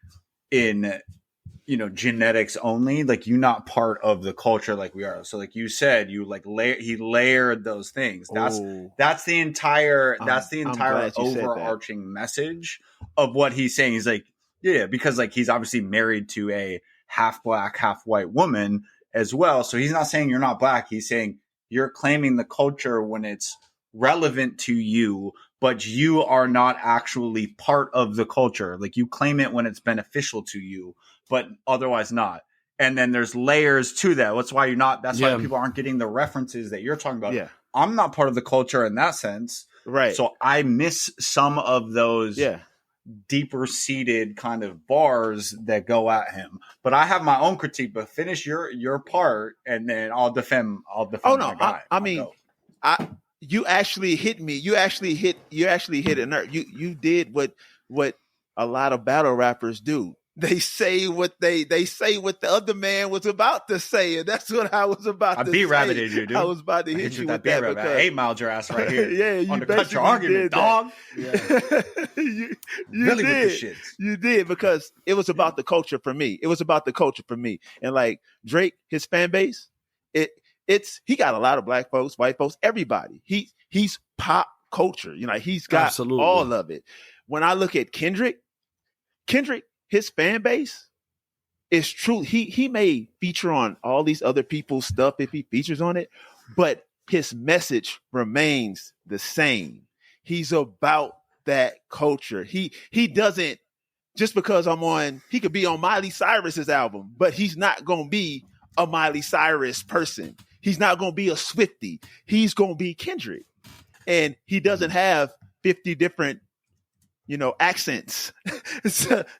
genetics only. Like, you're not part of the culture like we are. So, like you said, you like he layered those things. That's the entire I'm glad you said that. overarching message of what he's saying. He's like, yeah, because like he's obviously married to a half black, half white woman as well. So he's not saying you're not black. He's saying you're claiming the culture when it's relevant to you, but you are not actually part of the culture. Like, you claim it when it's beneficial to you, but otherwise not. And then there's layers to that. That's why why people aren't getting the references that you're talking about. Yeah. I'm not part of the culture in that sense. Right. So I miss some of those deeper seated kind of bars that go at him. But I have my own critique, but finish your part and then I'll defend Oh no, my guy. I mean, you actually hit me. You actually hit a nerve. You did what a lot of battle rappers do. They say what the other man was about to say, and that's what I was about to say. I beat-rabbited you, dude. I was about to hit you with that. I 8-miled your ass right here. Yeah, you undercut your argument, dog. Yeah. you really did. with the shits. You did, because it was about the culture for me. It was about the culture for me. And like Drake, his fan base, he got a lot of black folks, white folks, everybody. He's pop culture. He's got all of it. When I look at Kendrick, his fan base is true. He may feature on all these other people's stuff if he features on it, but his message remains the same. He's about that culture. He doesn't, just because he could be on Miley Cyrus's album, but he's not going to be a Miley Cyrus person. He's not going to be a Swiftie. He's going to be Kendrick. And he doesn't have 50 different accents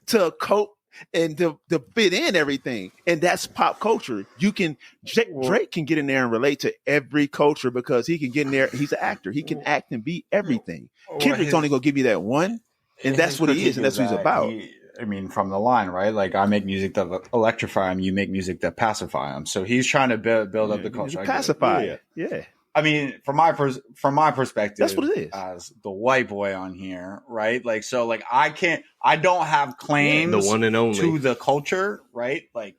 to cope and to fit in everything. And that's pop culture. Drake can get in there and relate to every culture because he can get in there. He's an actor. He can act and be everything. Kendrick's only going to give you that one. And that's what he is. And that's what he's about. From the line, right? Like, I make music that electrify him. You make music that pacify him. So he's trying to build up the culture. Pacify. Yeah. I mean, from my perspective, that's what it is. As the white boy on here, right? Like, so, like, I don't have claims the one and only to the culture, right? Like,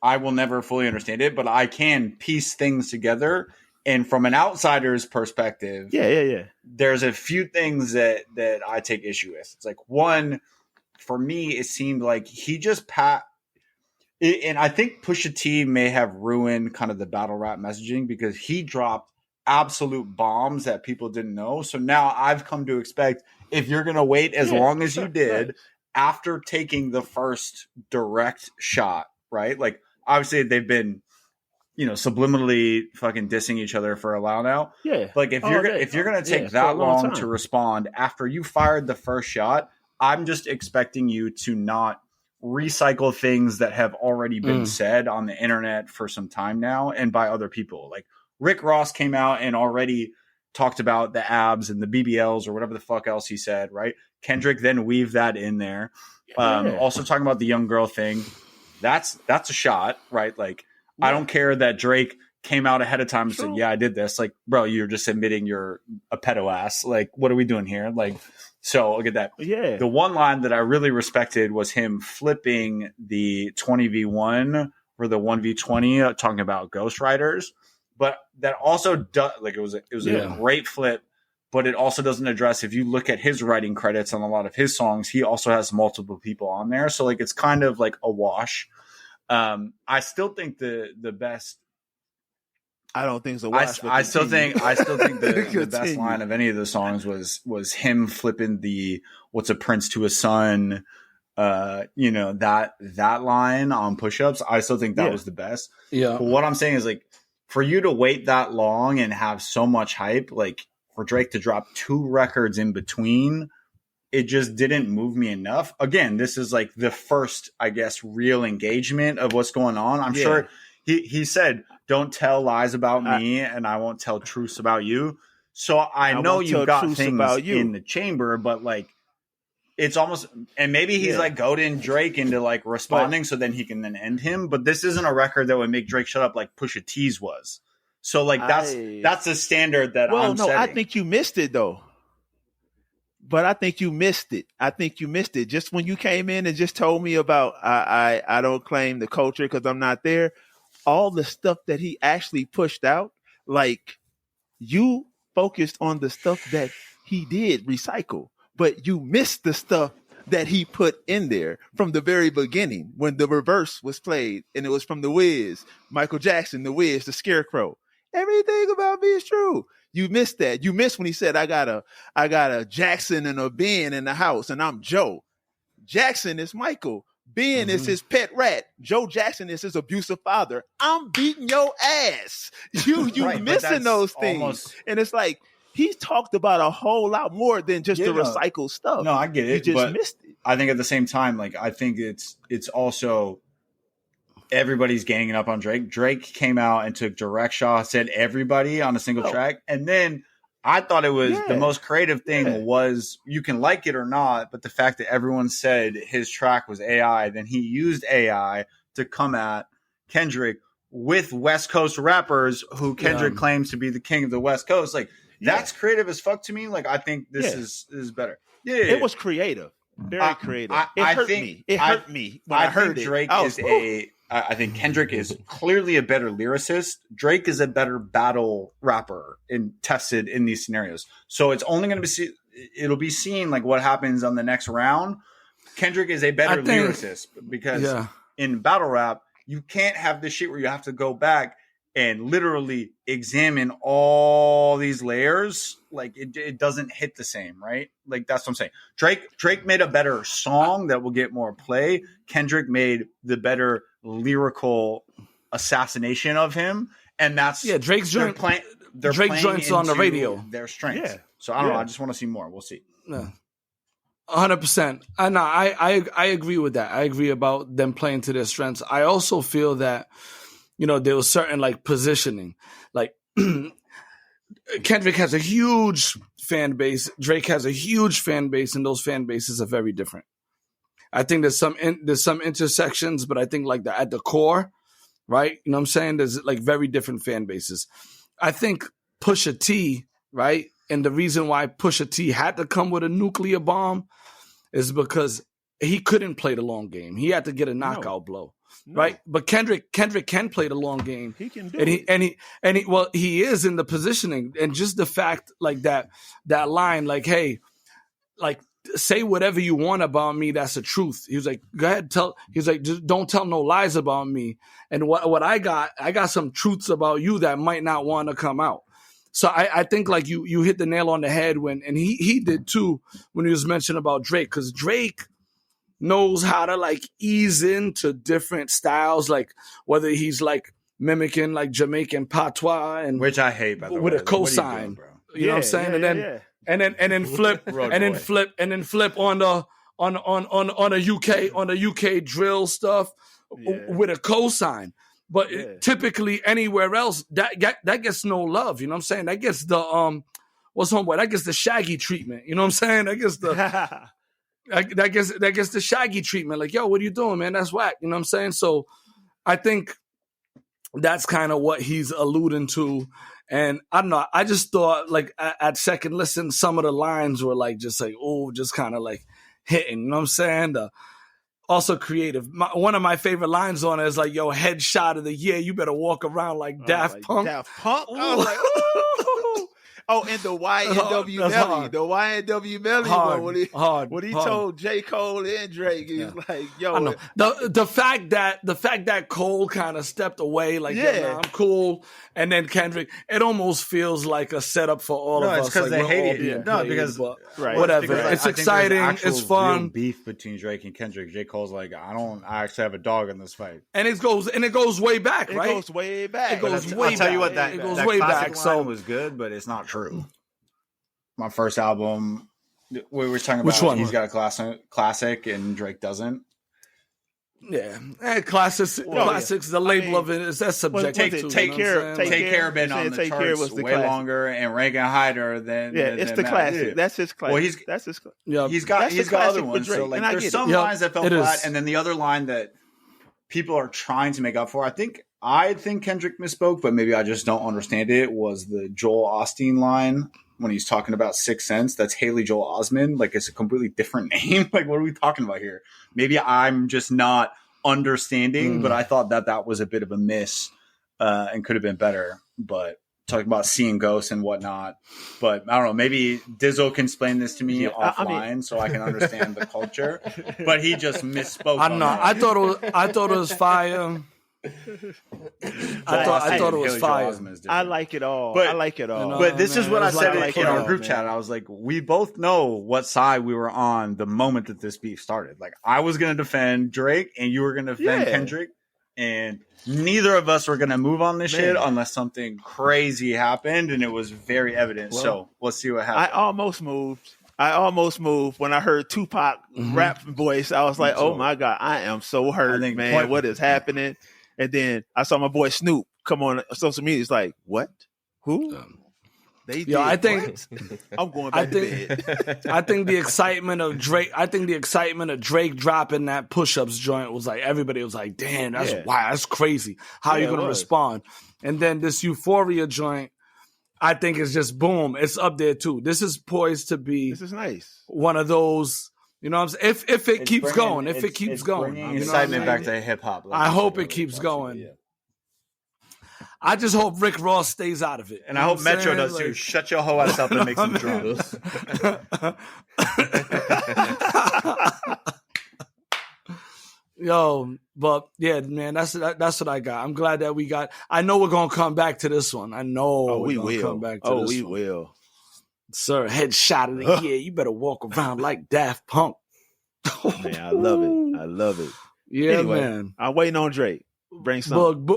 I will never fully understand it, but I can piece things together. And from an outsider's perspective, there's a few things that I take issue with. It's like, one, for me, it seemed like he just and I think Pusha T may have ruined kind of the battle rap messaging because he dropped absolute bombs that people didn't know. So now I've come to expect, if you're going to wait as long as you did after taking the first direct shot, right? Like, obviously they've been, subliminally fucking dissing each other for a while now. Yeah. Like, if you're going to take that long to respond after you fired the first shot, I'm just expecting you to not recycle things that have already been said on the internet for some time now and by other people. Like, Rick Ross came out and already talked about the abs and the BBLs or whatever the fuck else he said, right? Kendrick then weaved that in there. Also talking about the young girl thing. That's a shot, right? Like, I don't care that Drake came out ahead of time and said, yeah, I did this. Like, bro, you're just admitting you're a pedo ass. Like, what are we doing here? Like, so look at that. Yeah. The one line that I really respected was him flipping the 20v1 or the 1v20, talking about ghostwriters. But that also does, like, it was a great flip, but it also doesn't address, if you look at his writing credits on a lot of his songs, he also has multiple people on there. So, like, it's kind of like a wash. I still think the best. I don't think it's a wash. I still think the best line of any of the songs was him flipping the "What's a prince to a son," that line on Push-Ups. I still think that was the best. Yeah. But what I'm saying is, like, for you to wait that long and have so much hype, like, for Drake to drop 2 records in between, it just didn't move me enough. Again, this is like the first, I guess, real engagement of what's going on. I'm sure he said, don't tell lies about me and I won't tell truths about you. So I know you've got things about you in the chamber, but like it's almost, and maybe he's like goading Drake into like responding so then he can then end him. But this isn't a record that would make Drake shut up like Pusha T's was. So like that's the standard that I'm setting. I think you missed it though. But I think you missed it. Just when you came in and just told me about I don't claim the culture because I'm not there. All the stuff that he actually pushed out, like you focused on the stuff that he did recycle, but you missed the stuff that he put in there from the very beginning when the reverse was played and it was from the Wiz, Michael Jackson, the Wiz, the Scarecrow. Everything about me is true. You missed that. You missed when he said, I got a Jackson and a Ben in the house and I'm Joe. Jackson is Michael. Ben is his pet rat. Joe Jackson is his abusive father. I'm beating your ass. You right, missing those things. And it's like, he's talked about a whole lot more than just the recycled stuff. No, I get it. You just missed it. I think at the same time, like, I think it's also everybody's ganging up on Drake. Drake came out and took direct shots at everybody on a single track. And then I thought it was the most creative thing was you can like it or not, but the fact that everyone said his track was AI, then he used AI to come at Kendrick with West Coast rappers who Kendrick claims to be the king of the West Coast. Like that's creative as fuck to me. Like I think this is better. Yeah, it was creative, very creative. It hurt me when I heard it. Drake I think Kendrick is clearly a better lyricist. Drake is a better battle rapper and tested in these scenarios. So it's only going to it'll be seen like what happens on the next round. Kendrick is a better lyricist because in battle rap, you can't have this shit where you have to go back and literally examine all these layers. Like it doesn't hit the same, right? Like that's what I'm saying. Drake made a better song that will get more play. Kendrick made the better lyrical assassination of him, and that's Drake's joint. Drake joints on the radio. Their strengths. So I don't know. I just want to see more. We'll see. 100%. I agree with that. I agree about them playing to their strengths. I also feel that there was certain like positioning, like Kendrick has a huge fan base. Drake has a huge fan base, and those fan bases are very different. I think there's some intersections, but I think like at the core, right? You know what I'm saying? There's like very different fan bases. I think Pusha T, right? And the reason why Pusha T had to come with a nuclear bomb is because he couldn't play the long game. He had to get a knockout blow. Right, but Kendrick can play the long game. He can do it, he is in the positioning, and just the fact like that line, like, hey, like say whatever you want about me, that's the truth. He was like, go ahead, he's like, just don't tell no lies about me. And what I got some truths about you that might not want to come out. So I think like you hit the nail on the head and he did too when he was mentioning about Drake, because Drake knows how to like ease into different styles, like whether he's like mimicking like Jamaican patois, and which I hate, by the way, with a cosign. You know what I'm saying? And then flip on the UK drill stuff with a cosign. But typically anywhere else that gets no love. You know what I'm saying? That gets the what's homeboy? That gets the Shaggy treatment. You know what I'm saying? That gets the that gets the Shaggy treatment. Like, yo, what are you doing, man? That's whack. You know what I'm saying? So I think that's kind of what he's alluding to. And I don't know. I just thought like at second listen, some of the lines were like just like, oh, just kind of like hitting. You know what I'm saying? Also creative. One of my favorite lines on it is like, yo, headshot of the year. You better walk around like Daft Punk. Daft Punk? I was like, ooh. Oh, and the YNW Melly. The YNW Melly one when he told J. Cole and Drake, he was like, yo. I know. The fact that Cole kind of stepped away, like, yeah, I'm cool. And then Kendrick, it almost feels like a setup for all of us. It's because like, they hate it. No, because whatever. Because it's exciting. It's fun. Real beef between Drake and Kendrick. J. Cole's like, I actually have a dog in this fight. And it goes way back, right? It goes way back. I'll tell you what, that classic line was good, but it's not true. my first album. We were talking about Which one? He's got a classic and Drake doesn't. Yeah, classics. The label of it is that's subjective. Take Care been on the Take Care charts was the way classic. longer, and Reagan Hyder than it's the classic. Yeah. That's his classic. Well, that's his. He's got other ones. So like, there's some lines that fell flat, and then the other line that people are trying to make up for. I think Kendrick misspoke, but maybe I just don't understand it. Was the Joel Osteen line when he's talking about 6 Cents? That's Haley Joel Osment. Like, it's a completely different name. Like, what are we talking about here? Maybe I'm just not understanding, but I thought that was a bit of a miss and could have been better. But talking about seeing ghosts and whatnot. But I don't know. Maybe Dizzle can explain this to me offline so I can understand the culture. But he just misspoke. I thought it was fire. I thought it was fire. I like it all. But, I like it all. But this is what I said in our group man. chat. I was like, we both know what side we were on the moment that this beef started. Like, I was going to defend Drake and you were going to defend Kendrick. And neither of us were going to move on this shit unless something crazy happened. And it was very evident. Well, so let's see what happens. I almost moved when I heard Tupac rap voice. I was like, oh my God, I am so hurt, man. What is happening? And then I saw my boy Snoop come on social media. He's like, what? Who? They did. I think I'm going back to bed. I think the excitement of Drake. I think the excitement of Drake dropping that push-ups joint was like everybody was like, "Damn, that's wow, that's crazy. How are you going to respond?" And then this Euphoria joint, I think is just boom. It's up there too. This is poised to be. This is nice. One of those. You know what I'm saying? If it keeps going, if it keeps going, excitement back to hip hop. I hope it keeps going. I just hope Rick Ross stays out of it. And I hope Metro does too. Shut your hoe ass up and make some drums. Yo, but yeah, man, that's what I got. I'm glad that we got. I know we're gonna come back to this one. I know we will come back to this one. Will. Sir, headshot of the year. You better walk around like Daft Punk. Man, I love it. I love it. Yeah, anyway, man. I'm waiting on Drake. Bring something.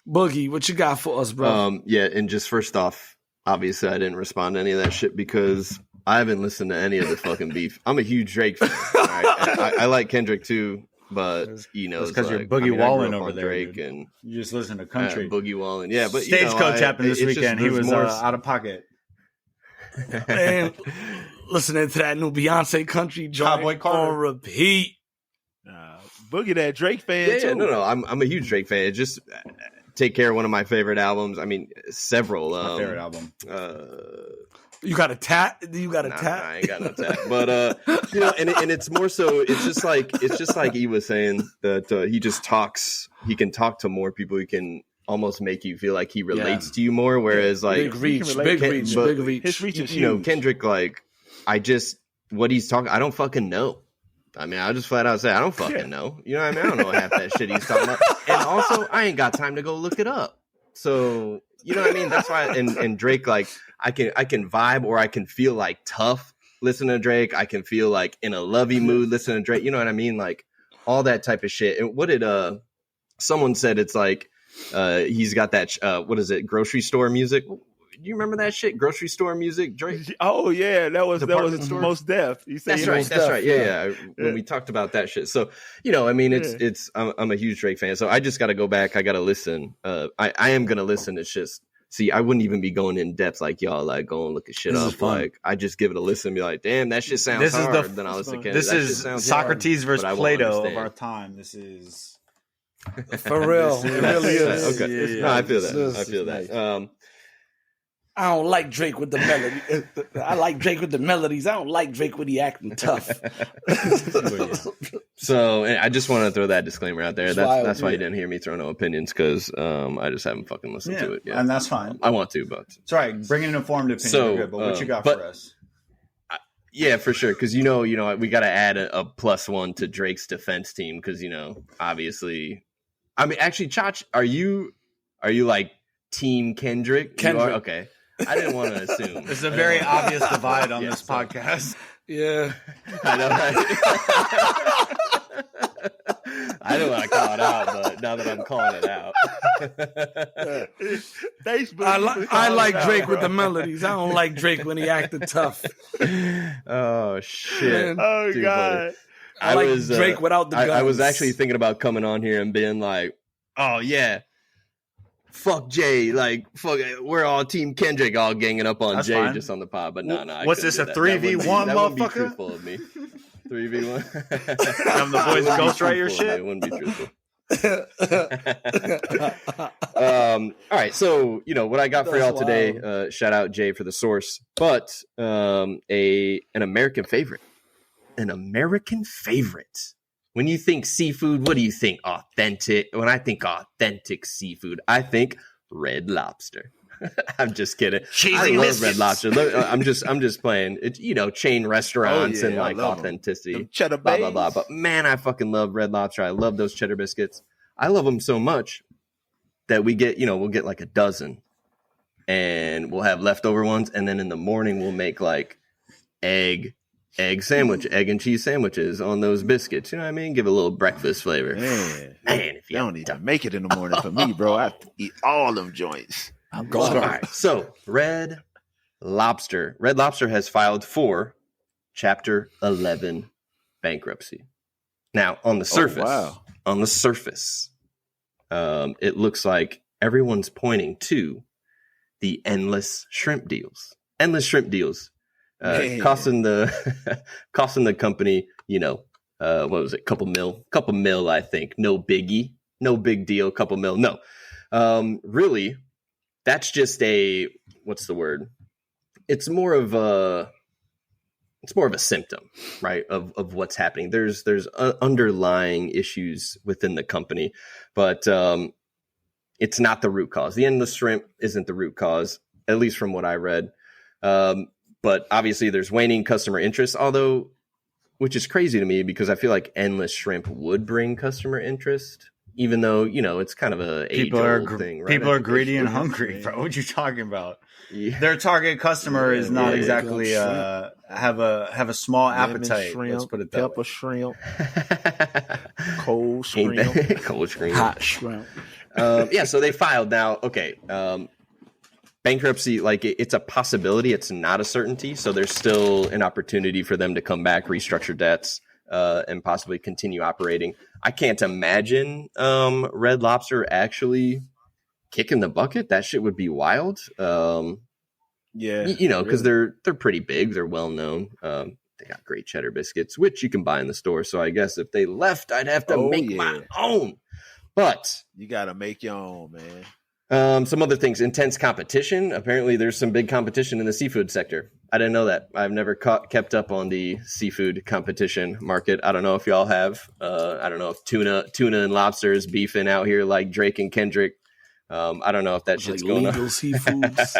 Boogie, what you got for us, bro? Yeah, and just first off, obviously I didn't respond to any of that shit because I haven't listened to any of the fucking beef. I'm a huge Drake fan. All right? I like Kendrick too, but you know, it's because you're Boogie Wallin over there, Drake, dude. and you just listen to country. Boogie Wallin, yeah. But Stagecoach happened this weekend. He was out of pocket. And listening to that new Beyonce country joint on repeat. Boogie, that Drake fan too. No, I'm a huge Drake fan. It just Take Care, one of my favorite albums. I mean, several. My favorite album. You got a tat? You got a tat? I ain't got no tat. But you know, and it's more so. It's just like he was saying that he just talks. He can talk to more people. He can almost make you feel like he relates to you more. Whereas like big reach. His reach is huge. You know, Kendrick, like what he's talking. I don't fucking know. I mean, I'll just flat out say I don't fucking know. You know what I mean? I don't know half that shit he's talking about. And also, I ain't got time to go look it up. So, you know what I mean? That's why. And Drake, like, I can vibe or I can feel like tough listening to Drake. I can feel like in a lovey mood listening to Drake. You know what I mean? Like all that type of shit. And what did someone said? It's like he's got that what is it? Grocery store music. Do you remember that shit? Grocery store music, Drake? Oh yeah, that was Most Def. That's right. Yeah. When we talked about that shit. So, you know, I mean, I'm a huge Drake fan. So I just got to go back. I got to listen. I am going to listen. It's just, see, I wouldn't even be going in depth like y'all, like go and look at shit up. Like I just give it a listen and be like, damn, that shit sounds hard. Then I'll listen to This is Socrates versus Plato of our time. This is for real. It really is. Okay. No, I feel that. I feel that. I don't like Drake with the melody. I like Drake with the melodies. I don't like Drake when he acting tough. So I just want to throw that disclaimer out there. That's why you didn't hear me throw no opinions because I just haven't fucking listened to it yet. And that's fine. I want to, but it's all right. Bring an informed opinion. So, good, but what you got for us? Yeah, for sure. Because you know, we got to add a +1 to Drake's defense team because obviously, I mean, actually, Chach, are you like Team Kendrick? You are? Okay. I didn't want to assume. There's a very obvious divide on this podcast. Yeah. I know, right? I don't want to call it out, but now that I'm calling it out. Thanks, bro. I like Drake with the melodies. I don't like Drake when he acted tough. Oh, shit. Man. Oh, Too God. I like Drake without the guns. I was actually thinking about coming on here and being like, oh, yeah. Fuck Jay, like fuck. We're all Team Kendrick, all ganging up on That's Jay fine. just on the pod. But no, What's this, a 3v1, that wouldn't be motherfucker? truthful of me. 3v1. I'm the boys ghostwrite your shit. It wouldn't be truthful. All right, so what I got for y'all today. Shout out Jay for the source, but an American favorite. An American favorite. When you think seafood, what do you think? Authentic. When I think authentic seafood, I think Red Lobster. I'm just kidding. I love Red Lobster. I'm just playing. It's chain restaurants and like authenticity. Cheddar blah blah blah. But man, I fucking love Red Lobster. I love those cheddar biscuits. I love them so much that we'll get like a dozen, and we'll have leftover ones, and then in the morning we'll make like egg and cheese sandwiches on those biscuits. You know what I mean? Give it a little breakfast flavor. Man, if you don't even make it in the morning for me, bro. I eat all them joints. I'm all right. So Red Lobster. Red Lobster has filed for Chapter 11 bankruptcy. Now, on the surface, it looks like everyone's pointing to the endless shrimp deals. Costing the company, what was it? Couple mil, I think. No biggie, no big deal. Couple mil. No, really, that's just what's the word? It's more of a symptom, right? Of what's happening. There's underlying issues within the company, but it's not the root cause. The endless shrimp isn't the root cause, at least from what I read. But obviously there's waning customer interest, which is crazy to me because I feel like endless shrimp would bring customer interest, even though, it's kind of a age-old thing, right? People are greedy and hungry, bro. What you talking about? Yeah. Their target customer is not exactly have a small appetite. Shrimp, let's put it that pepper way. Shrimp, cold shrimp, cold shrimp, hot shrimp. So they filed now. Okay. Bankruptcy, like it's a possibility. It's not a certainty. So there's still an opportunity for them to come back, restructure debts, and possibly continue operating. I can't imagine Red Lobster actually kicking the bucket. That shit would be wild. Because they're pretty big. They're well known. They got great cheddar biscuits, which you can buy in the store. So I guess if they left, I'd have to make my own. But you got to make your own, man. Some other things, intense competition. Apparently there's some big competition in the seafood sector. I didn't know that. I've never kept up on the seafood competition market. I don't know if y'all have. I don't know if tuna and lobster is beefing out here like Drake and Kendrick. I don't know if that shit's going on. Legal seafoods.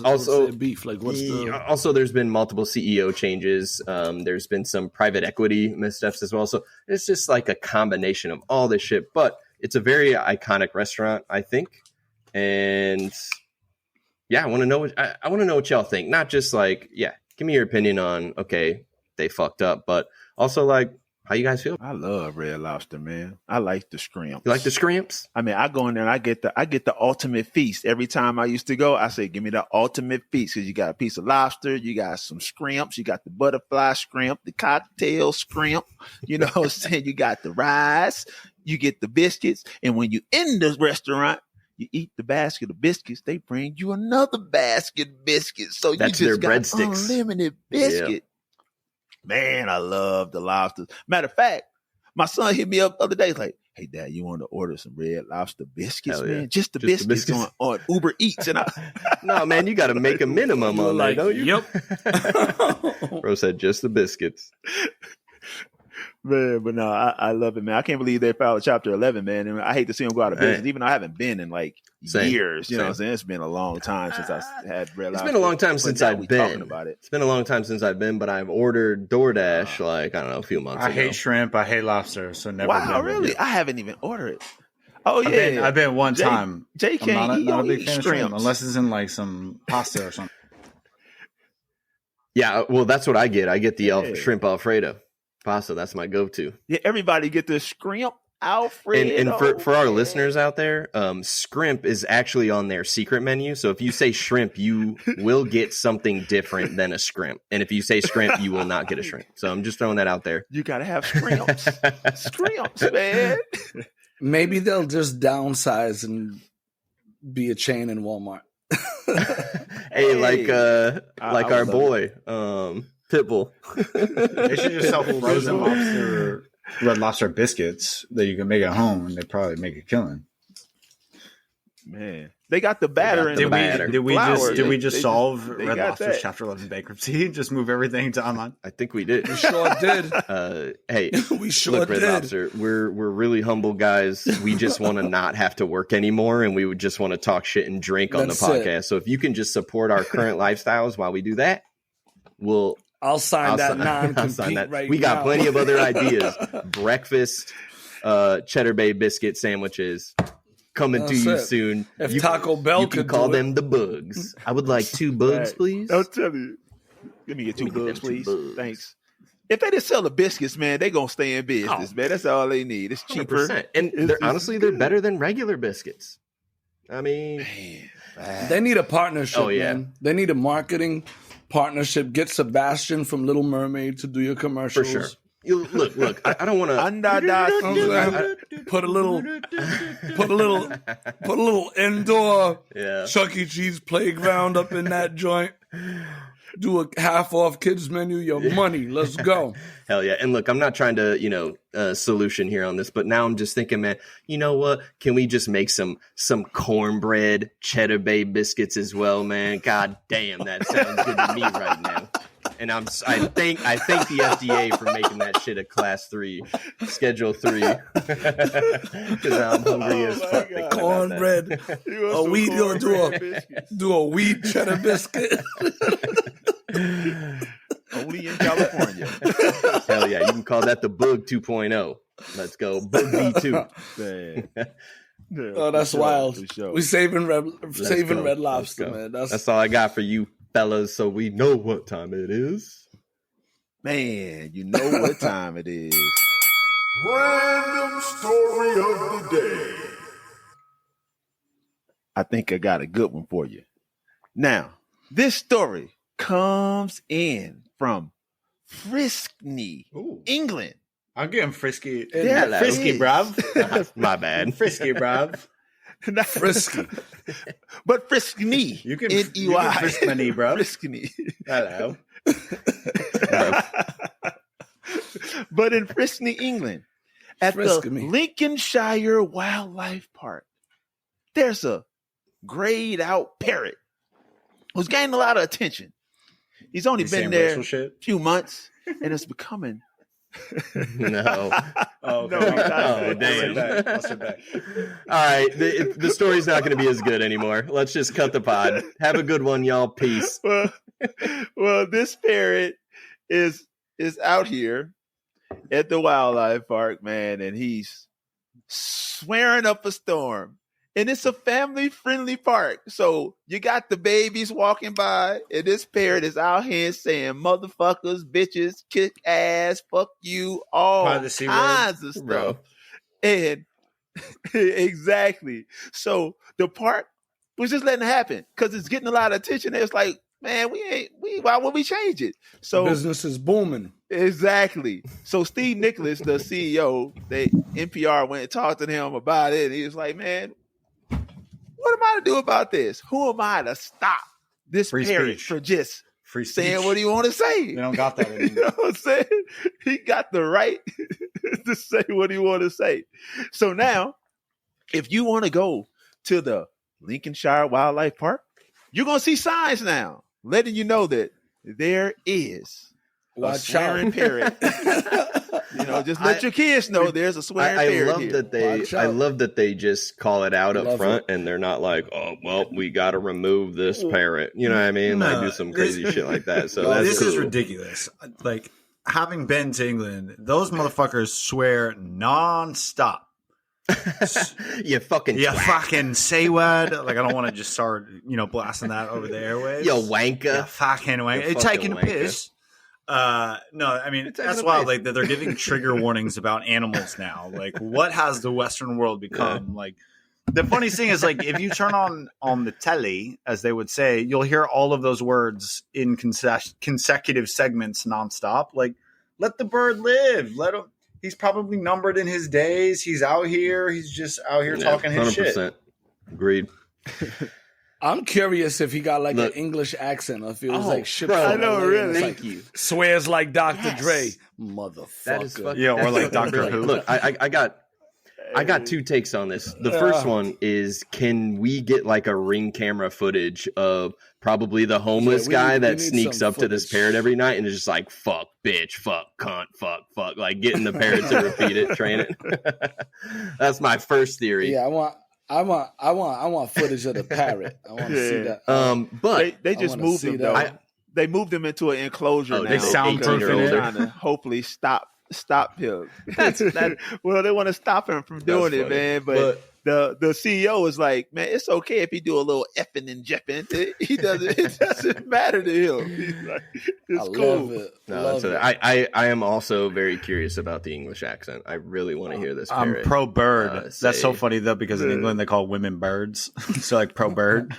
Also beef. Like what's also there's been multiple CEO changes. There's been some private equity missteps as well. So it's just like a combination of all this shit. But it's a very iconic restaurant, I think. And I want to know what y'all think. Not just like, give me your opinion on, okay, they fucked up, but also like, how you guys feel? I love Red Lobster, man. I like the scrimps. You like the scrimps? I mean, I go in there and I get the ultimate feast. Every time I used to go, I say, give me the ultimate feast, because you got a piece of lobster, you got some scrimps, you got the butterfly scrimp, the cocktail scrimp, you know what I'm saying? You got the rice, you get the biscuits, and when you in the restaurant, you eat the basket of biscuits, they bring you another basket of biscuits. So that's you just their got breadsticks. Unlimited biscuit. Yeah. Man, I love the lobsters. Matter of fact, my son hit me up the other day. He's like, hey, Dad, you want to order some Red Lobster biscuits, man? Just the biscuits on Uber Eats. And no, man, you got to make a minimum on that, don't you? Yep. Bro said just the biscuits. Man, but no, I love it, man. I can't believe they filed Chapter 11, man. And I hate to see them go out of business, even though I haven't been in like years. You know what I'm saying? It's been a long time since I had Red Lobster. It's been a long time since I've been. Talking about it. It's been a long time since I've been, but I've ordered DoorDash like, I don't know, a few months ago. I hate shrimp. I hate lobster. So never. Wow, really? I haven't even ordered it. Oh, yeah. I've been one time. Jay can't I'm not a big fan of shrimp shrimps. unless it's in like some pasta or something. Yeah, well, that's what I get. I get the shrimp Alfredo. Pasta, that's my go-to. Yeah, everybody get the shrimp Alfredo. And for our listeners out there, scrimp is actually on their secret menu. So if you say shrimp, you will get something different than a scrimp. And if you say scrimp, you will not get a shrimp. So I'm just throwing that out there. You gotta have scrimps. Scrimps, man. Maybe they'll just downsize and be a chain in Walmart. Hey, like I our would boy, Pitbull. They should just sell frozen lobster, Red Lobster biscuits that you can make at home, and they probably make a killing. Man, they got the batter in the the batter. Did we just solve they Red got Lobster's that. Chapter 11 bankruptcy? Just move everything to online? I think we did. We sure did. Hey, We sure look, Red did. Lobster, we're really humble guys. We just want to not have to work anymore, and we would just want to talk shit and drink on the That's podcast. it. So if you can just support our current lifestyles while we do that, I'll sign that I'll non-compete sign that. right We got now. plenty of other ideas. Breakfast, Cheddar Bay biscuit sandwiches coming That's to you it. soon. If You- Taco Bell you can could call do it. them the bugs. I would like 2 bugs, Right. please. I'll tell you. Let me get 2 Let me get bugs, them 2 please. bugs. Thanks. If they just sell the biscuits, man, they gonna stay in business, Oh. man. That's all they need. It's cheaper. 100%. And It's honestly, they're good. better than regular biscuits. I mean, Man, They need a partnership, Oh, yeah. man. They need a marketing partnership. Get Sebastian from Little Mermaid to do your for commercials. sure. Look, I don't want to. Put a little indoor Yeah. Chuck E. Cheese playground up in that joint. Do a half off kids menu. Your money. Let's go. Hell yeah. And look, I'm not trying to, solution here on this, but now I'm just thinking, man, you know what? Can we just make some cornbread Cheddar Bay biscuits as well, man? God damn, that sounds good to me right now. And I thank the FDA for making that shit a class 3, schedule 3. Because I'm hungry as fuck. thinking about that. Cornbread. A wheat. You'll do a wheat cheddar biscuit. Only in California. Hell yeah. You can call that the Bug 2.0. Let's go. Bug V2. Man. Yeah, Oh, that's for sure, wild. for sure. We saving Red go. Red Let's Lobster, go. man. That's all I got for you fellas, so we know what time it is. Man, you know what time it is. Random story of the day. I think I got a good one for you. Now, this story comes in from Frisky, Ooh. England. I'm getting frisky. There Frisky, it is. bruv. My bad. Frisky, bruv. Not Frisky. but Frisky. You can N-E-Y. frisk my knee, bruv. Frisky. Hello. But in Frisky, England, at Frisk the me. Lincolnshire Wildlife Park, there's a grayed out parrot who's gaining a lot of attention. He's only You been saying there racial a shit? few months, and it's becoming. No. Oh, No, okay. he's not. Oh, damn. I'll sit back. All right. The story's not going to be as good anymore. Let's just cut the pod. Have a good one, y'all. Peace. Well, this parrot is out here at the wildlife park, man, and he's swearing up a storm. And it's a family-friendly park. So you got the babies walking by, and this parrot is out here saying motherfuckers, bitches, kick ass, fuck you, all Probably the C word. kinds of stuff. Bro. And exactly. So the park was just letting it happen because it's getting a lot of attention. It's like, man, why would we change it? So Business is booming. exactly. So Steve Nicholas, the CEO, NPR went and talked to him about it. And he was like, man, what am I to do about this? Who am I to stop this Free parrot speech. from just Free speech. saying what he want to say? They don't got that You anymore. know what I'm saying? He got the right to say what he want to say. So now, if you want to go to the Lincolnshire Wildlife Park, you're going to see signs now letting you know that there is a Watch swearing out. parrot. Just let your kids know there's a swearing I parrot love here. Watch I out. love that they just call it out up Love front and they're not like, oh well, we got to remove this parrot. You know what I mean? No, Like do some crazy shit like that. So Well, that's This cool. is ridiculous. Like, having been to England, those motherfuckers swear nonstop. You fucking Yeah, twat. fucking say word. Like, I don't want to just start, blasting that over the airwaves. Yo wanker. Yeah, fucking wank. You It's fucking taking a wanker. piss. No, I mean, Taking that's a wild. base. Like that they're giving trigger warnings about animals now. Like, what has the Western world become? Like, the funny thing is, like, if you turn on the telly, as they would say, you'll hear all of those words in consecutive segments nonstop. Like, let the bird live. Let him. He's probably numbered in his days. He's out here. He's just out here talking his shit. Agreed. I'm curious if he got like Look. an English accent or if it was Oh, like shit. bro, I know, really. Thank you. Swears like Dr. Dre. Yes. Motherfucker. That is fucking, Yeah, or that's like fucking Doctor brilliant. Who. Look, I got two takes on this. The first one is, can we get like a ring camera footage of probably the homeless we guy need- we that need sneaks some up to this footage. parrot every night and is just like, fuck, bitch, fuck, cunt, fuck, like getting the parrot to repeat it, train it. That's my first theory. Yeah, I want footage of the parrot. I want to see that. But They just wanna moved see him that. though. They moved him into an enclosure Oh, now. they soundproof because it. they're trying to hopefully stop him. Well, they want to stop him from doing it, funny. man. But the CEO is like, man, it's okay if he do a little effing and jepping. It doesn't matter to him. He's like, it's I cool. love it. no, Love that's it. I am also very curious about the English accent. I really want to hear this I'm parrot. pro bird. That's say- so funny though, because in England they call women birds. So like pro bird.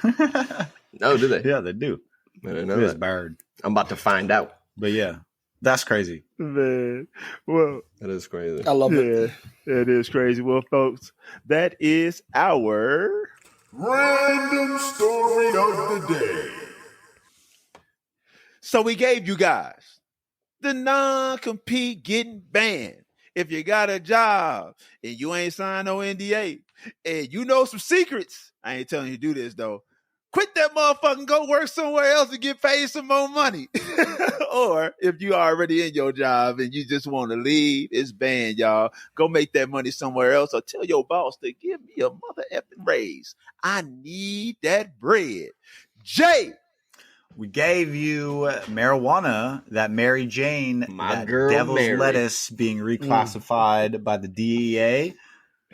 Oh, do they? Yeah, they do. I didn't It know is that. bird. I'm about to find out. But yeah, that's crazy. Man. Well, That is crazy. I love it. yeah, it is crazy. Well, folks, that is our Random story of the day. So we gave you guys the non-compete getting banned. If you got a job and you ain't signed no NDA and you know some secrets, I ain't telling you to do this though. Quit that motherfucker and go work somewhere else to get paid some more money. Or if you already in your job and you just want to leave, it's banned, y'all. Go make that money somewhere else or tell your boss to give me a mother effing raise. I need that bread. Jay. We gave you marijuana, that Mary Jane, My that girl devil's Mary. lettuce being reclassified by the DEA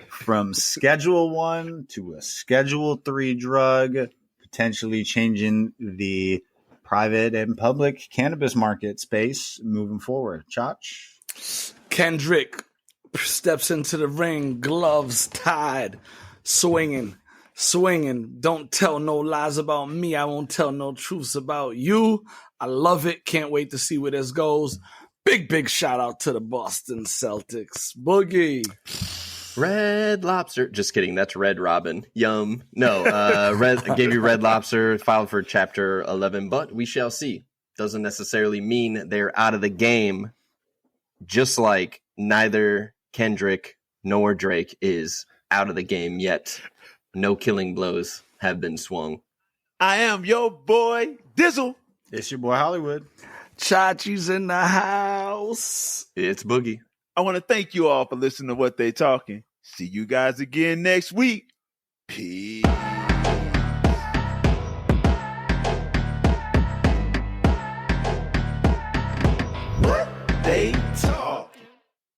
from Schedule 1 to a Schedule 3 drug, potentially changing the private and public cannabis market space moving forward. Chach? Kendrick steps into the ring, gloves tied, swinging. Don't tell no lies about me. I won't tell no truths about you. I love it. Can't wait to see where this goes. Big shout out to the Boston Celtics. Boogie. Red Lobster. Just kidding. That's Red Robin. Yum. No, gave you Red Lobster, filed for Chapter 11, but we shall see. Doesn't necessarily mean they're out of the game, just like neither Kendrick nor Drake is out of the game yet. No killing blows have been swung. I am your boy, Dizzle. It's your boy Hollywood. Chachi's in the house. It's Boogie. I want to thank you all for listening to What They Talking. See you guys again next week. Peace. What They Talking.